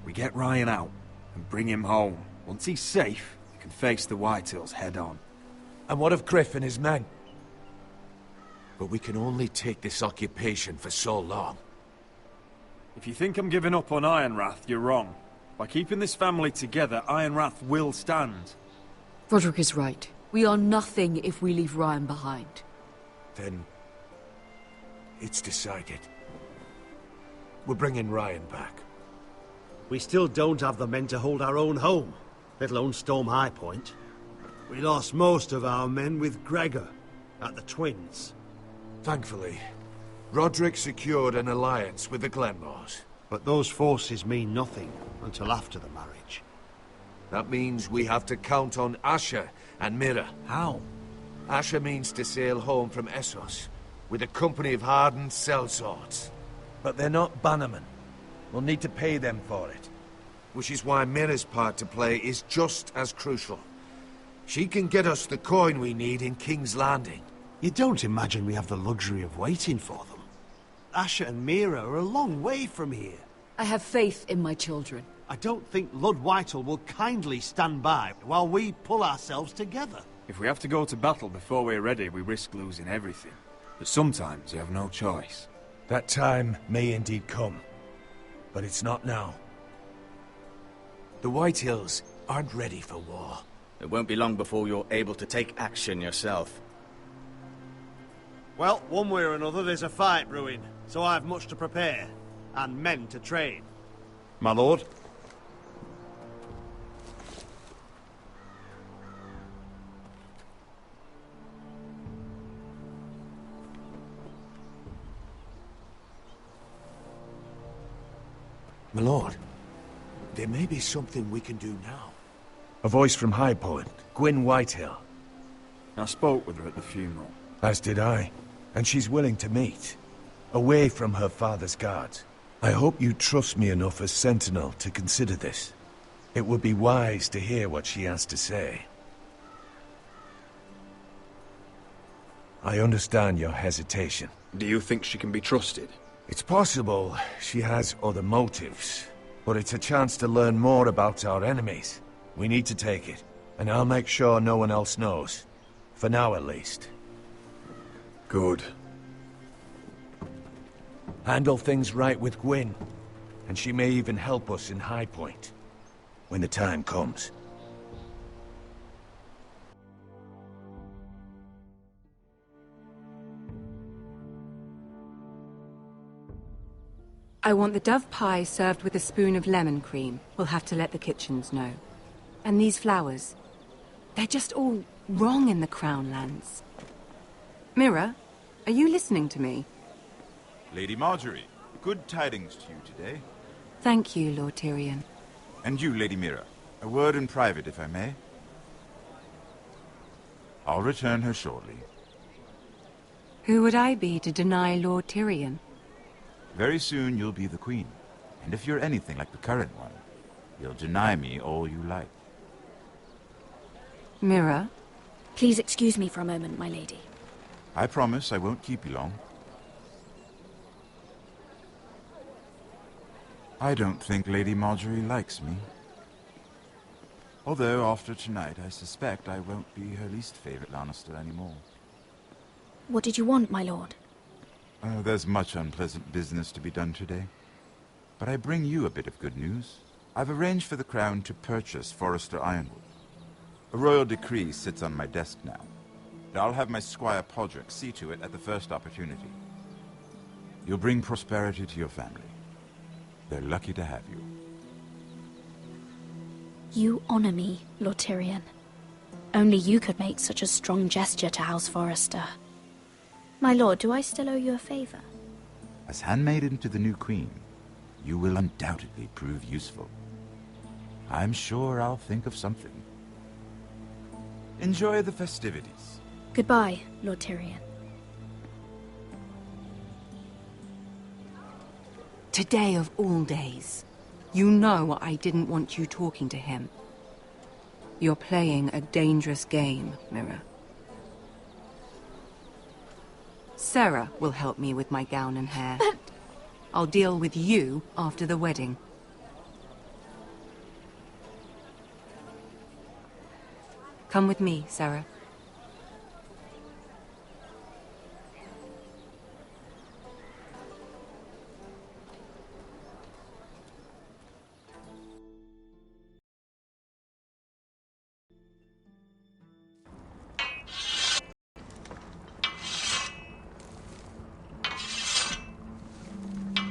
We get Ryan out and bring him home. Once he's safe, we can face the Whitehills head on. And what of Griff and his men? But we can only take this occupation for so long. If you think I'm giving up on Ironrath, you're wrong. By keeping this family together, Ironrath will stand. Roderick is right. We are nothing if we leave Ryan behind. Then it's decided. We're bringing Ryan back. We still don't have the men to hold our own home, let alone storm High Point. We lost most of our men with Gregor at the Twins. Thankfully, Roderick secured an alliance with the Glenmores. But those forces mean nothing until after the marriage. That means we have to count on Asher and Mira. How? Asher means to sail home from Essos with a company of hardened sellswords. But they're not bannermen. We'll need to pay them for it. Which is why Mira's part to play is just as crucial. She can get us the coin we need in King's Landing. You don't imagine we have the luxury of waiting for them? Asher and Mira are a long way from here. I have faith in my children. I don't think Lord Whitehill will kindly stand by while we pull ourselves together. If we have to go to battle before we're ready, we risk losing everything. But sometimes you have no choice. That time may indeed come. But it's not now. The Whitehills aren't ready for war. It won't be long before you're able to take action yourself. Well, one way or another there's a fight brewing, so I've much to prepare. and men to train. My lord? My lord, there may be something we can do now. A voice from High Point, Gwyn Whitehill. I spoke with her at the funeral. As did I. And she's willing to meet. Away from her father's guards. I hope you trust me enough as Sentinel to consider this. It would be wise to hear what she has to say. I understand your hesitation. Do you think she can be trusted? It's possible she has other motives, but it's a chance to learn more about our enemies. We need to take it, and I'll make sure no one else knows. For now, at least. Good. Handle things right with Gwyn, and she may even help us in High Point, when the time comes. I want the dove pie served with a spoon of lemon cream. We'll have to let the kitchens know. And these flowers. They're just all wrong in the Crown lands. Mira, are you listening to me? Lady Marjorie, good tidings to you today. Thank you, Lord Tyrion. And you, Lady Mira. A word in private, if I may. I'll return her shortly. Who would I be to deny Lord Tyrion? Very soon you'll be the queen. And if you're anything like the current one, you'll deny me all you like. Mira? Please excuse me for a moment, my lady. I promise I won't keep you long. I don't think Lady Marjorie likes me. Although, after tonight, I suspect I won't be her least favorite Lannister anymore. What did you want, my lord? Oh, there's much unpleasant business to be done today. But I bring you a bit of good news. I've arranged for the Crown to purchase Forrester Ironwood. A royal decree sits on my desk now. And I'll have my squire Podrick see to it at the first opportunity. You'll bring prosperity to your family. They're lucky to have you. You honor me, Lord Tyrion. Only you could make such a strong gesture to House Forrester. My lord, do I still owe you a favor? As handmaiden to the new queen, you will undoubtedly prove useful. I'm sure I'll think of something. Enjoy the festivities. Goodbye, Lord Tyrion. Today of all days. You know I didn't want you talking to him. You're playing a dangerous game, Mira. Sarah will help me with my gown and hair. But... I'll deal with you after the wedding. Come with me, Sarah.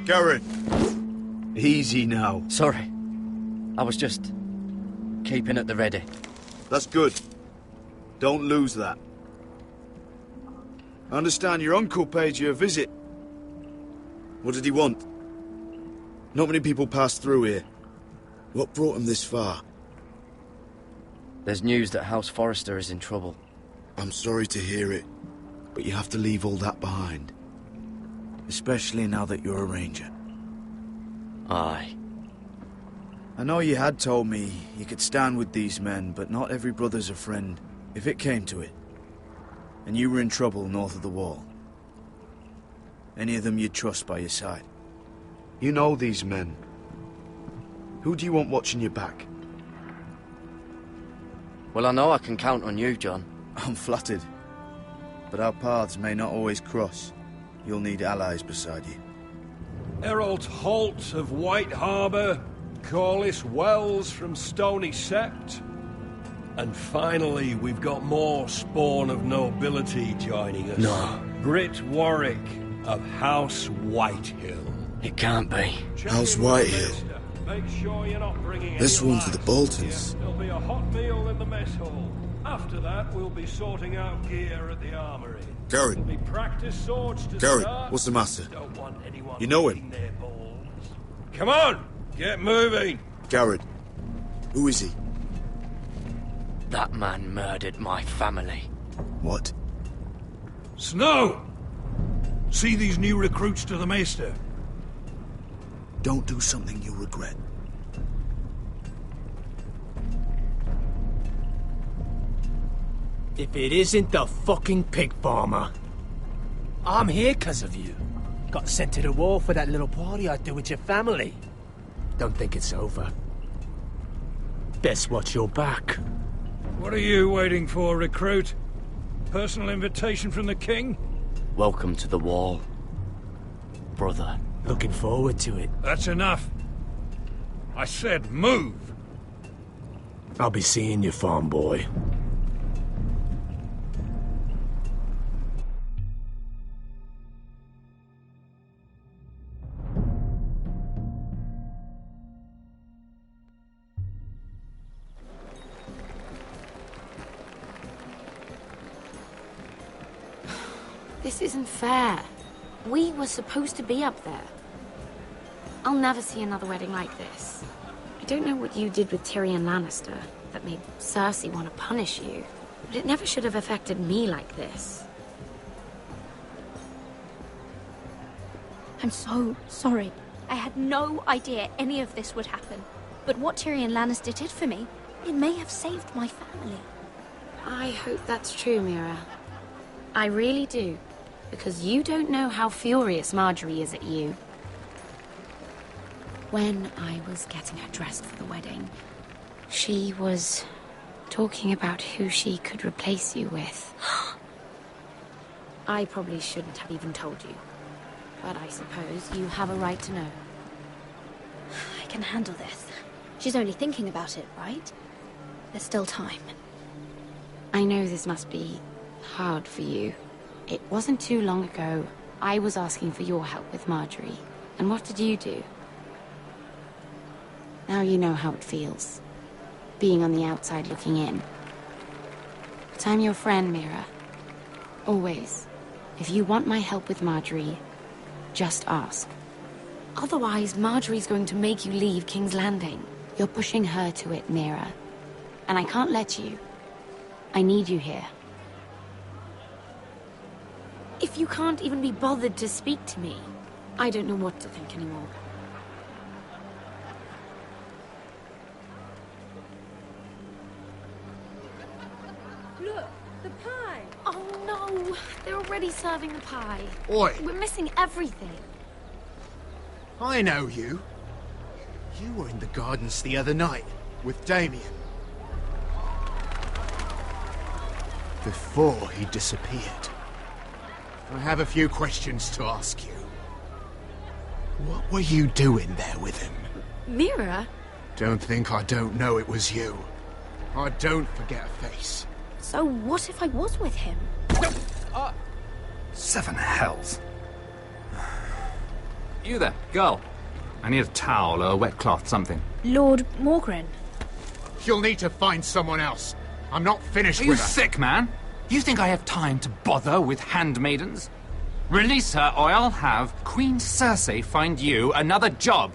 Garen! Easy now. Sorry. I was just keeping at the ready. That's good. Don't lose that. I understand your uncle paid you a visit. What did he want? Not many people pass through here. What brought him this far? There's news that House Forrester is in trouble. I'm sorry to hear it, but you have to leave all that behind. Especially now that you're a ranger. Aye. I know you had told me you could stand with these men, but not every brother's a friend, if it came to it. And you were in trouble north of the wall. Any of them you'd trust by your side. You know these men. Who do you want watching your back? Well, I know I can count on you, John. I'm flattered. But our paths may not always cross. You'll need allies beside you. Errol Holt of White Harbour, Corliss Wells from Stony Sept. And finally, we've got more spawn of nobility joining us. No. Britt Warwick of House Whitehill. It can't be. How's Whitehead? Make sure you're not bringing This any one's to the lights. Boltons. There'll be a hot meal in the mess hall. After that, we'll be sorting out gear at the armory. Garrett. There'll be practice swords to Garrett, start. what's the matter? Don't want anyone You know him? licking their balls. Come on, get moving. Garrett. Who is he? That man murdered my family. What? Snow! See these new recruits to the Maester. Don't do something you'll regret. If it isn't the fucking pig farmer. I'm here 'cause of you. Got sent to the war for that little party I threw with your family. Don't think it's over. Best watch your back. What are you waiting for, recruit? Personal invitation from the king? Welcome to the wall, brother. Looking forward to it. That's enough. I said move. I'll be seeing you, farm boy. This isn't fair. We were supposed to be up there. I'll never see another wedding like this. I don't know what you did with Tyrion Lannister that made Cersei want to punish you, but it never should have affected me like this. I'm so sorry. I had no idea any of this would happen. But what Tyrion Lannister did for me, it may have saved my family. I hope that's true, Mira. I really do. Because you don't know how furious Marjorie is at you. When I was getting her dressed for the wedding, she was talking about who she could replace you with. I probably shouldn't have even told you. But I suppose you have a right to know. I can handle this. She's only thinking about it, right? There's still time. I know this must be hard for you. It wasn't too long ago, I was asking for your help with Marjorie. And what did you do? Now you know how it feels. Being on the outside looking in. But I'm your friend, Mira. Always. If you want my help with Marjorie, just ask. Otherwise, Marjorie's going to make you leave King's Landing. You're pushing her to it, Mira. And I can't let you. I need you here. If you can't even be bothered to speak to me, I don't know what to think anymore. Look, the pie! Oh no! They're already serving the pie. Oi! We're missing everything. I know you. You were in the gardens the other night with Damien. Before he disappeared. I have a few questions to ask you. What were you doing there with him? Mira? Don't think I don't know it was you. I don't forget a face. So what if I was with him? Seven hells. You there, girl. I need a towel or a wet cloth, something. Lord Morgren. You'll need to find someone else. I'm not finished Are you with her. sick, man? You think I have time to bother with handmaidens? Release her, or I'll have Queen Cersei find you another job.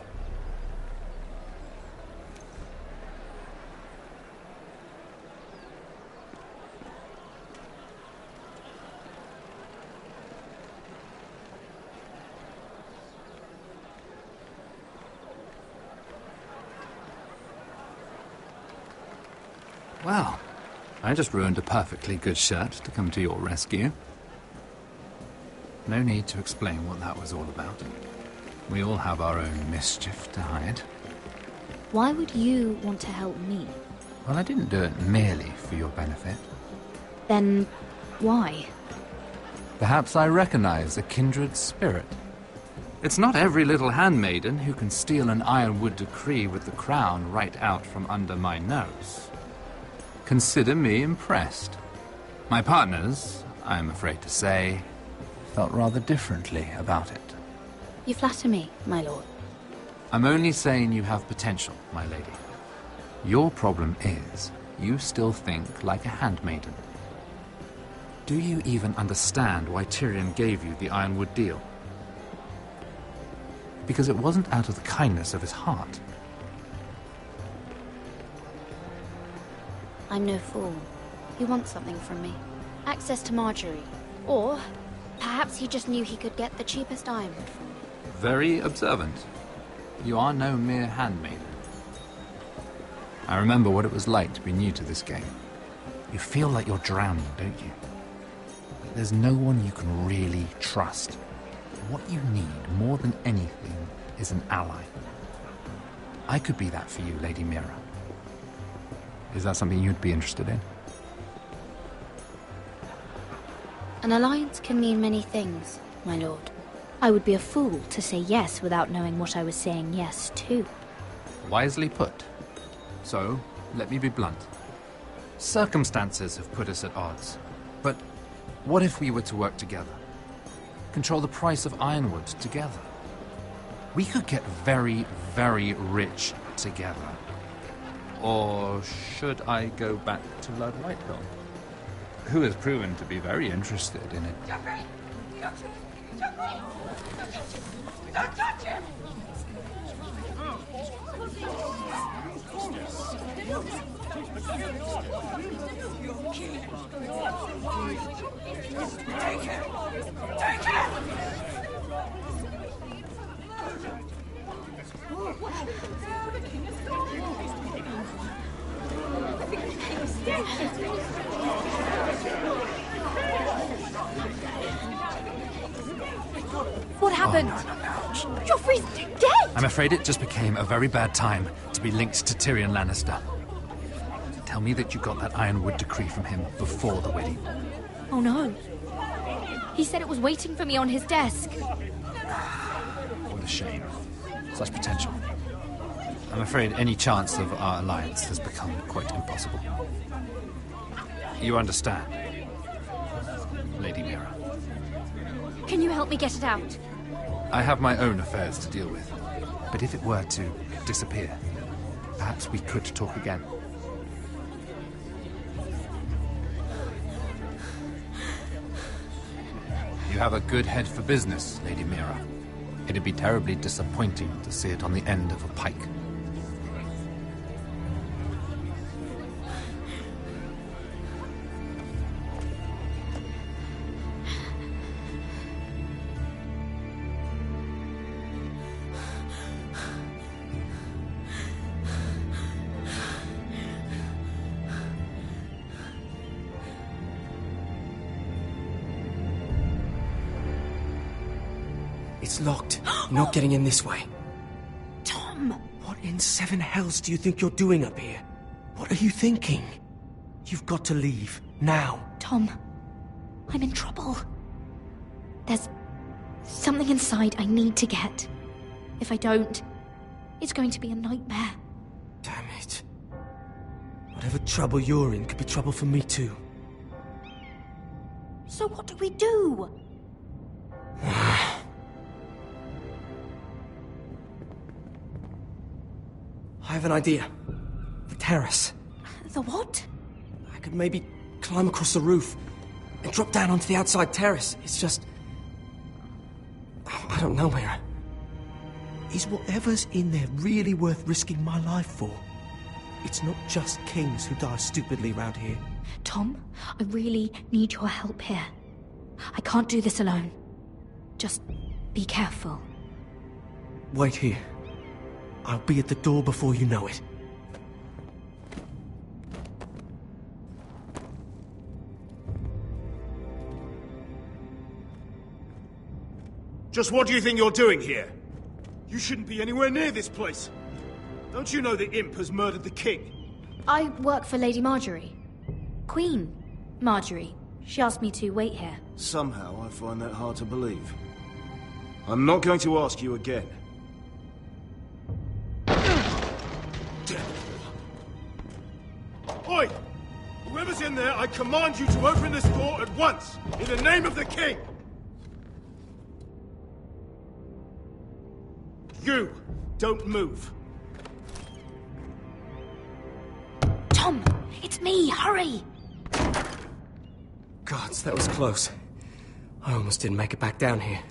Well, I just ruined a perfectly good shirt to come to your rescue. No need to explain what that was all about. We all have our own mischief to hide. Why would you want to help me? Well, I didn't do it merely for your benefit. Then why? Perhaps I recognize a kindred spirit. It's not every little handmaiden who can steal an ironwood decree with the crown right out from under my nose. Consider me impressed. My partners, I am afraid to say, felt rather differently about it. You flatter me, my lord. I'm only saying you have potential, my lady. Your problem is, you still think like a handmaiden. Do you even understand why Tyrion gave you the Ironwood deal? Because it wasn't out of the kindness of his heart. I'm no fool. He wants something from me. Access to Marjorie. Or perhaps he just knew he could get the cheapest ironwood from me. Very observant. You are no mere handmaiden. I remember what it was like to be new to this game. You feel like you're drowning, don't you? There's no one you can really trust. What you need, more than anything, is an ally. I could be that for you, Lady Mira. Is that something you'd be interested in? An alliance can mean many things, my lord. I would be a fool to say yes without knowing what I was saying yes to. Wisely put. So, let me be blunt. Circumstances have put us at odds. But what if we were to work together? Control the price of ironwood together? We could get very, very rich together. Or should I go back to Lord Whitehill, who has proven to be very interested in it? Don't touch him! Take him! Take him! What happened? Oh, no. Joffrey's dead! I'm afraid it just became a very bad time to be linked to Tyrion Lannister. Tell me that you got that Ironwood decree from him before the wedding. Oh no. He said it was waiting for me on his desk. What a shame. Such potential. I'm afraid any chance of our alliance has become quite impossible. You understand, Lady Mira? Can you help me get it out? I have my own affairs to deal with. But if it were to disappear, perhaps we could talk again. You have a good head for business, Lady Mira. It'd be terribly disappointing to see it on the end of a pike. It's locked. You're not getting in this way. Tom! What in seven hells do you think you're doing up here? What are you thinking? You've got to leave. Now. Tom, I'm in trouble. There's something inside I need to get. If I don't, it's going to be a nightmare. Damn it. Whatever trouble you're in could be trouble for me too. So what do we do? I have an idea. The terrace. The what? I could maybe climb across the roof and drop down onto the outside terrace. It's just... I don't know, Mira. Is whatever's in there really worth risking my life for? It's not just kings who die stupidly around here. Tom, I really need your help here. I can't do this alone. Just be careful. Wait here. I'll be at the door before you know it. Just what do you think you're doing here? You shouldn't be anywhere near this place. Don't you know the imp has murdered the king? I work for Lady Marjorie. Queen Marjorie. She asked me to wait here. Somehow I find that hard to believe. I'm not going to ask you again. Oi! Whoever's in there, I command you to open this door at once, in the name of the king! You! Don't move! Tom! It's me! Hurry! Gods, that was close. I almost didn't make it back down here.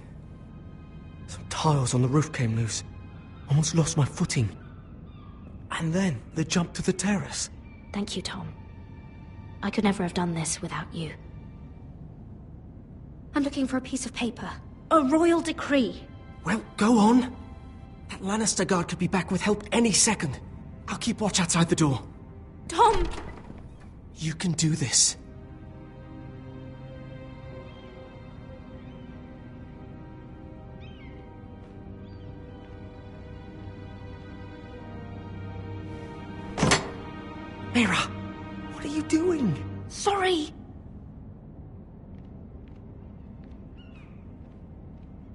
Some tiles on the roof came loose. Almost lost my footing. And then the jump to the terrace. Thank you, Tom. I could never have done this without you. I'm looking for a piece of paper. A royal decree. Well, go on. That Lannister guard could be back with help any second. I'll keep watch outside the door. Tom! You can do this. Mira, what are you doing? Sorry!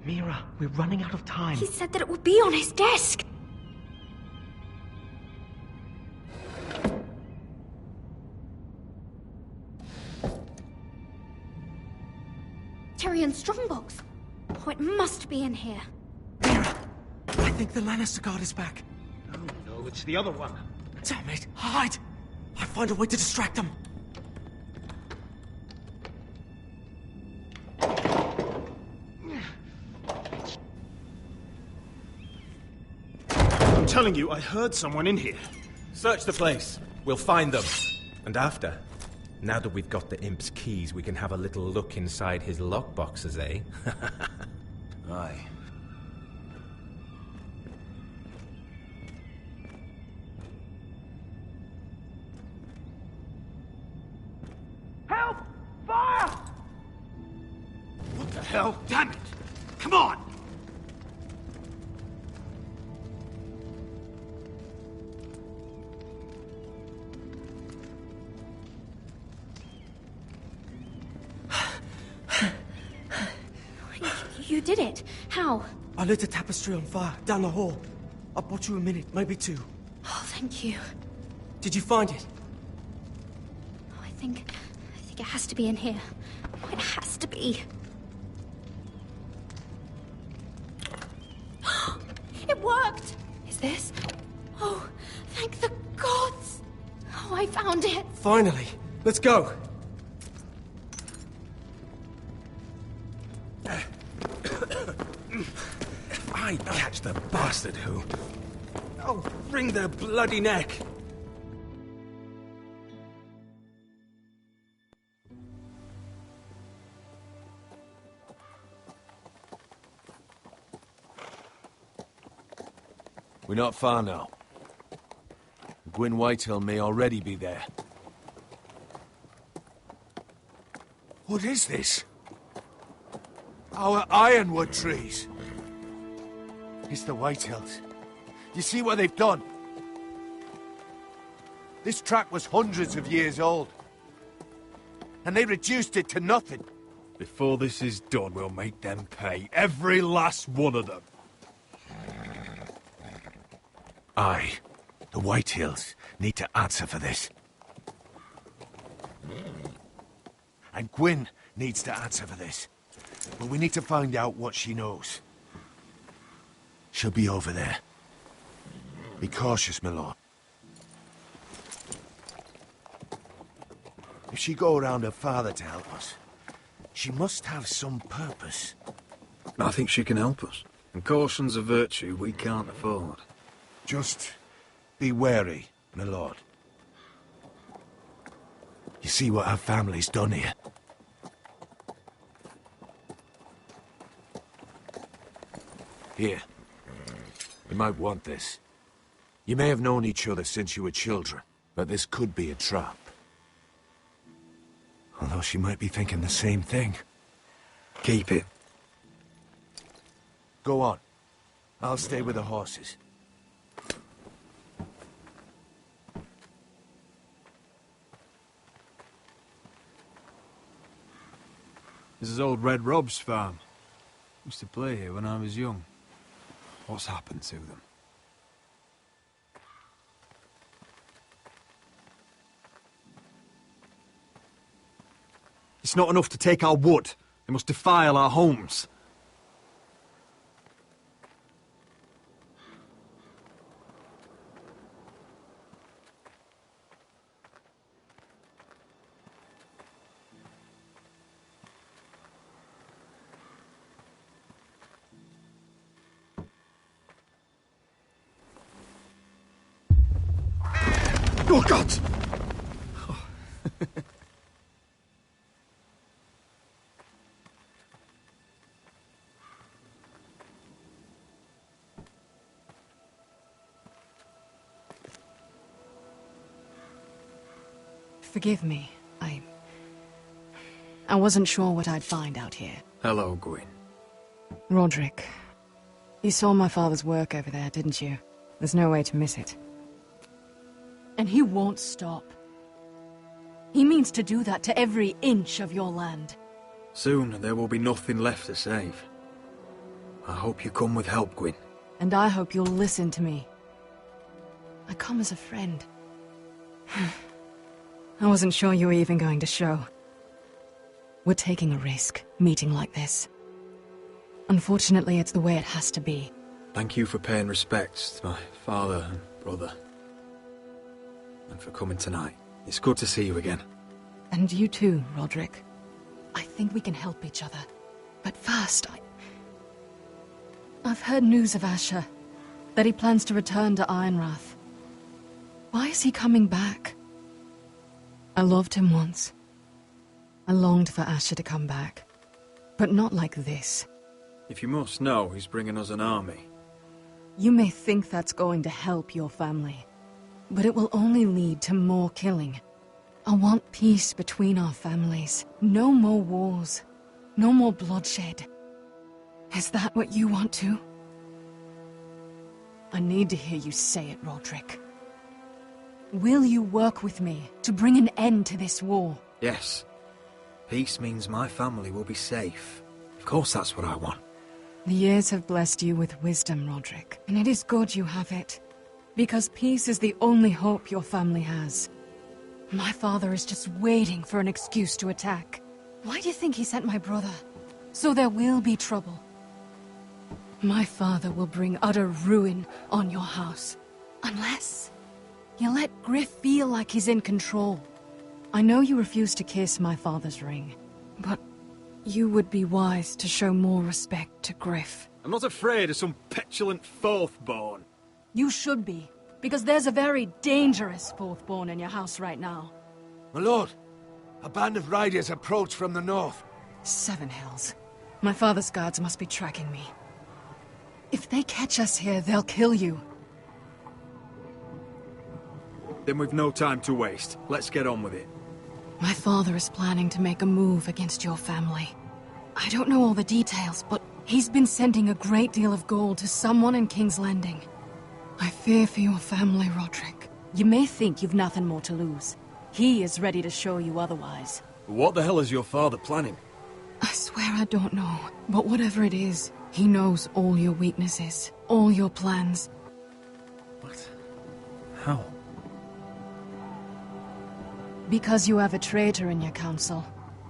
Mira, we're running out of time. He said that it would be on his desk! Tyrion Strongbox! Oh, it must be in here. Mira, I think the Lannister guard is back. Oh no, it's the other one. Damn it, hide! I'll find a way to distract them. I'm telling you, I heard someone in here. Search the place. We'll find them. And after, now that we've got the imp's keys, we can have a little look inside his lockboxes, eh? Aye. Help! Fire! What the hell? Damn it! Come on! You did it. How? I lit a tapestry on fire down the hall. I bought you a minute, maybe two. Oh, thank you. Did you find it? Oh, I think it has to be in here. Oh, it has to be. It worked! Is this? Oh, thank the gods! Oh, I found it! Finally. Let's go. If I catch the bastard who... I'll wring their bloody neck. We're not far now. Gwyn Whitehill may already be there. What is this? Our ironwood trees. It's the Whitehills. You see what they've done? This track was hundreds of years old. And they reduced it to nothing. Before this is done, we'll make them pay. Every last one of them. Aye. The Whitehills need to answer for this. And Gwyn needs to answer for this. But we need to find out what she knows. She'll be over there. Be cautious, my lord. If she go around her father to help us, she must have some purpose. I think she can help us. And caution's a virtue we can't afford. Just be wary, my lord. You see what our family's done here? Here. You might want this. You may have known each other since you were children, but this could be a trap. Although she might be thinking the same thing. Keep it. Go on. I'll stay with the horses. This is old Red Rob's farm. Used to play here when I was young. What's happened to them? It's not enough to take our wood. They must defile our homes. Oh, God! Forgive me. I wasn't sure what I'd find out here. Hello, Gwyn. Roderick, you saw my father's work over there, didn't you? There's no way to miss it. And he won't stop. He means to do that to every inch of your land. Soon there will be nothing left to save. I hope you come with help, Gwyn. And I hope you'll listen to me. I come as a friend. I wasn't sure you were even going to show. We're taking a risk, meeting like this. Unfortunately, it's the way it has to be. Thank you for paying respects to my father and brother. And for coming tonight. It's good to see you again. And you too, Roderick. I think we can help each other. But first, I've heard news of Asher. That he plans to return to Ironrath. Why is he coming back? I loved him once. I longed for Asher to come back. But not like this. If you must know, he's bringing us an army. You may think that's going to help your family. But it will only lead to more killing. I want peace between our families. No more wars. No more bloodshed. Is that what you want too? I need to hear you say it, Roderick. Will you work with me to bring an end to this war? Yes. Peace means my family will be safe. Of course that's what I want. The years have blessed you with wisdom, Roderick. And it is good you have it. Because peace is the only hope your family has. My father is just waiting for an excuse to attack. Why do you think he sent my brother? So there will be trouble. My father will bring utter ruin on your house. Unless you let Griff feel like he's in control. I know you refuse to kiss my father's ring, but you would be wise to show more respect to Griff. I'm not afraid of some petulant fourth-born. You should be, because there's a very dangerous fourth-born in your house right now. My lord, a band of riders approach from the north. 7 Hills. My father's guards must be tracking me. If they catch us here, they'll kill you. Then we've no time to waste. Let's get on with it. My father is planning to make a move against your family. I don't know all the details, but he's been sending a great deal of gold to someone in King's Landing. I fear for your family, Roderick. You may think you've nothing more to lose. He is ready to show you otherwise. What the hell is your father planning? I swear I don't know, but whatever it is, he knows all your weaknesses, all your plans. What? How? Because you have a traitor in your council.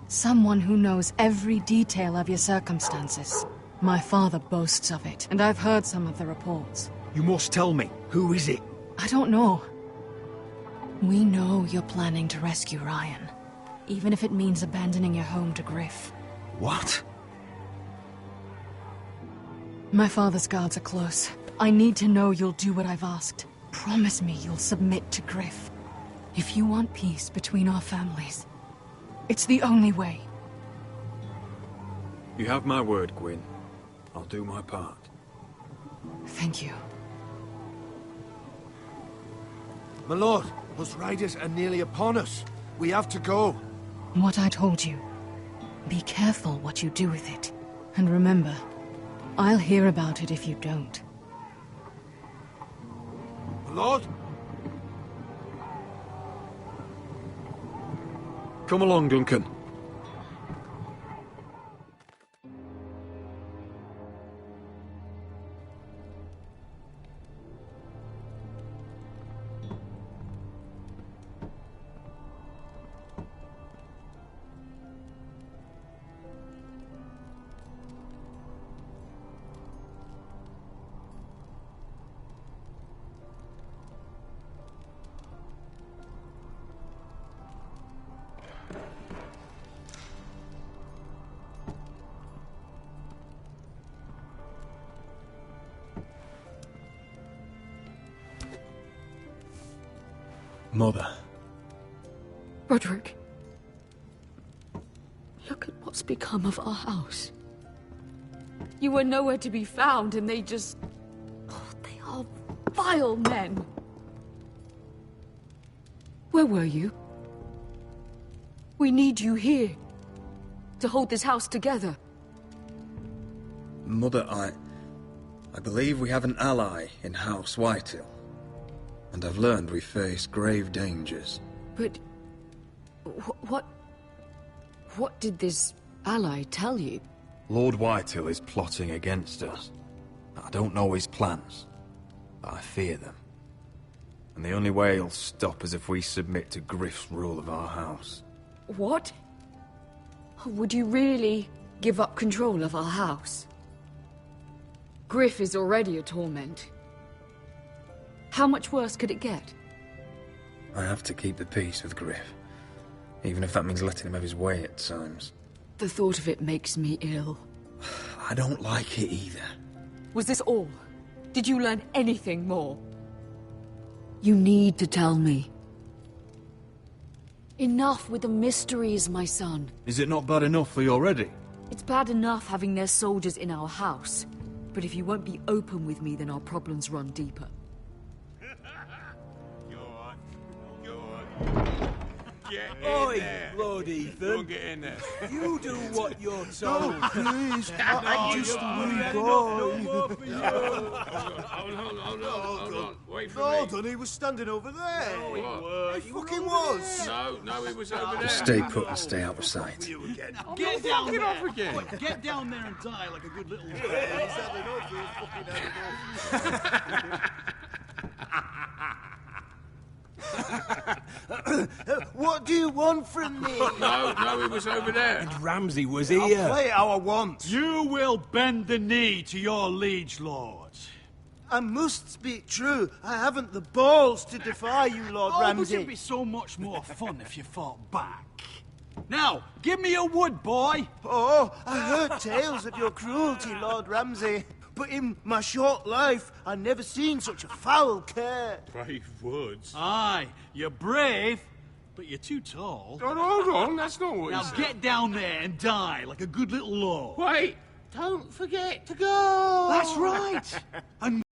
Someone who knows every detail of your circumstances. My father boasts of it, and I've heard some of the reports. You must tell me. Who is it? I don't know. We know you're planning to rescue Ryan. Even if it means abandoning your home to Griff. What? My father's guards are close. I need to know you'll do what I've asked. Promise me you'll submit to Griff. If you want peace between our families, it's the only way. You have my word, Gwyn. I'll do my part. Thank you. My lord, those riders are nearly upon us. We have to go. What I told you. Be careful what you do with it. And remember, I'll hear about it if you don't. My lord? Come along, Duncan. Mother. Roderick. Look at what's become of our house. You were nowhere to be found, and they just... Oh, they are vile men. Where were you? We need you here. To hold this house together. Mother, I believe we have an ally in House Whitehill. And I've learned we face grave dangers. But... What did this ally tell you? Lord Whitehill is plotting against us. I don't know his plans, but I fear them. And the only way he'll stop is if we submit to Griff's rule of our house. What? Would you really give up control of our house? Griff is already a torment. How much worse could it get? I have to keep the peace with Griff, even if that means letting him have his way at times. The thought of it makes me ill. I don't like it either. Was this all? Did you learn anything more? You need to tell me. Enough with the mysteries, my son. Is it not bad enough for you already? It's bad enough having their soldiers in our house. But if you won't be open with me, then our problems run deeper. Get in Oi, there. Lord Ethan. Don't get in there. You do what you're told. No, please. I'm just a wee Hold on. Wait for Hold me. on, he was standing over there. No, he was. He fucking was. No, he was over there. Stay put and stay out of sight. Get down there. Off again. Quick, get down there and die like a good little boy. He's had enough. He's fucking had enough. What do you want from me? No, he was over there. And Ramsay was I'll here. play it how I want. You will bend the knee to your liege lord. I must speak true. I haven't the balls to defy you, Lord But Ramsay. it'd be so much more fun if you fought back. Now, give me your wood, boy. Oh, I heard tales of your cruelty, Lord Ramsay. But in my short life, I never seen such a foul care. Brave words. Aye, you're brave, but you're too tall. Hold on, that's not what Now he said. get down there and die like a good little lord. Wait, don't forget to go. That's right. And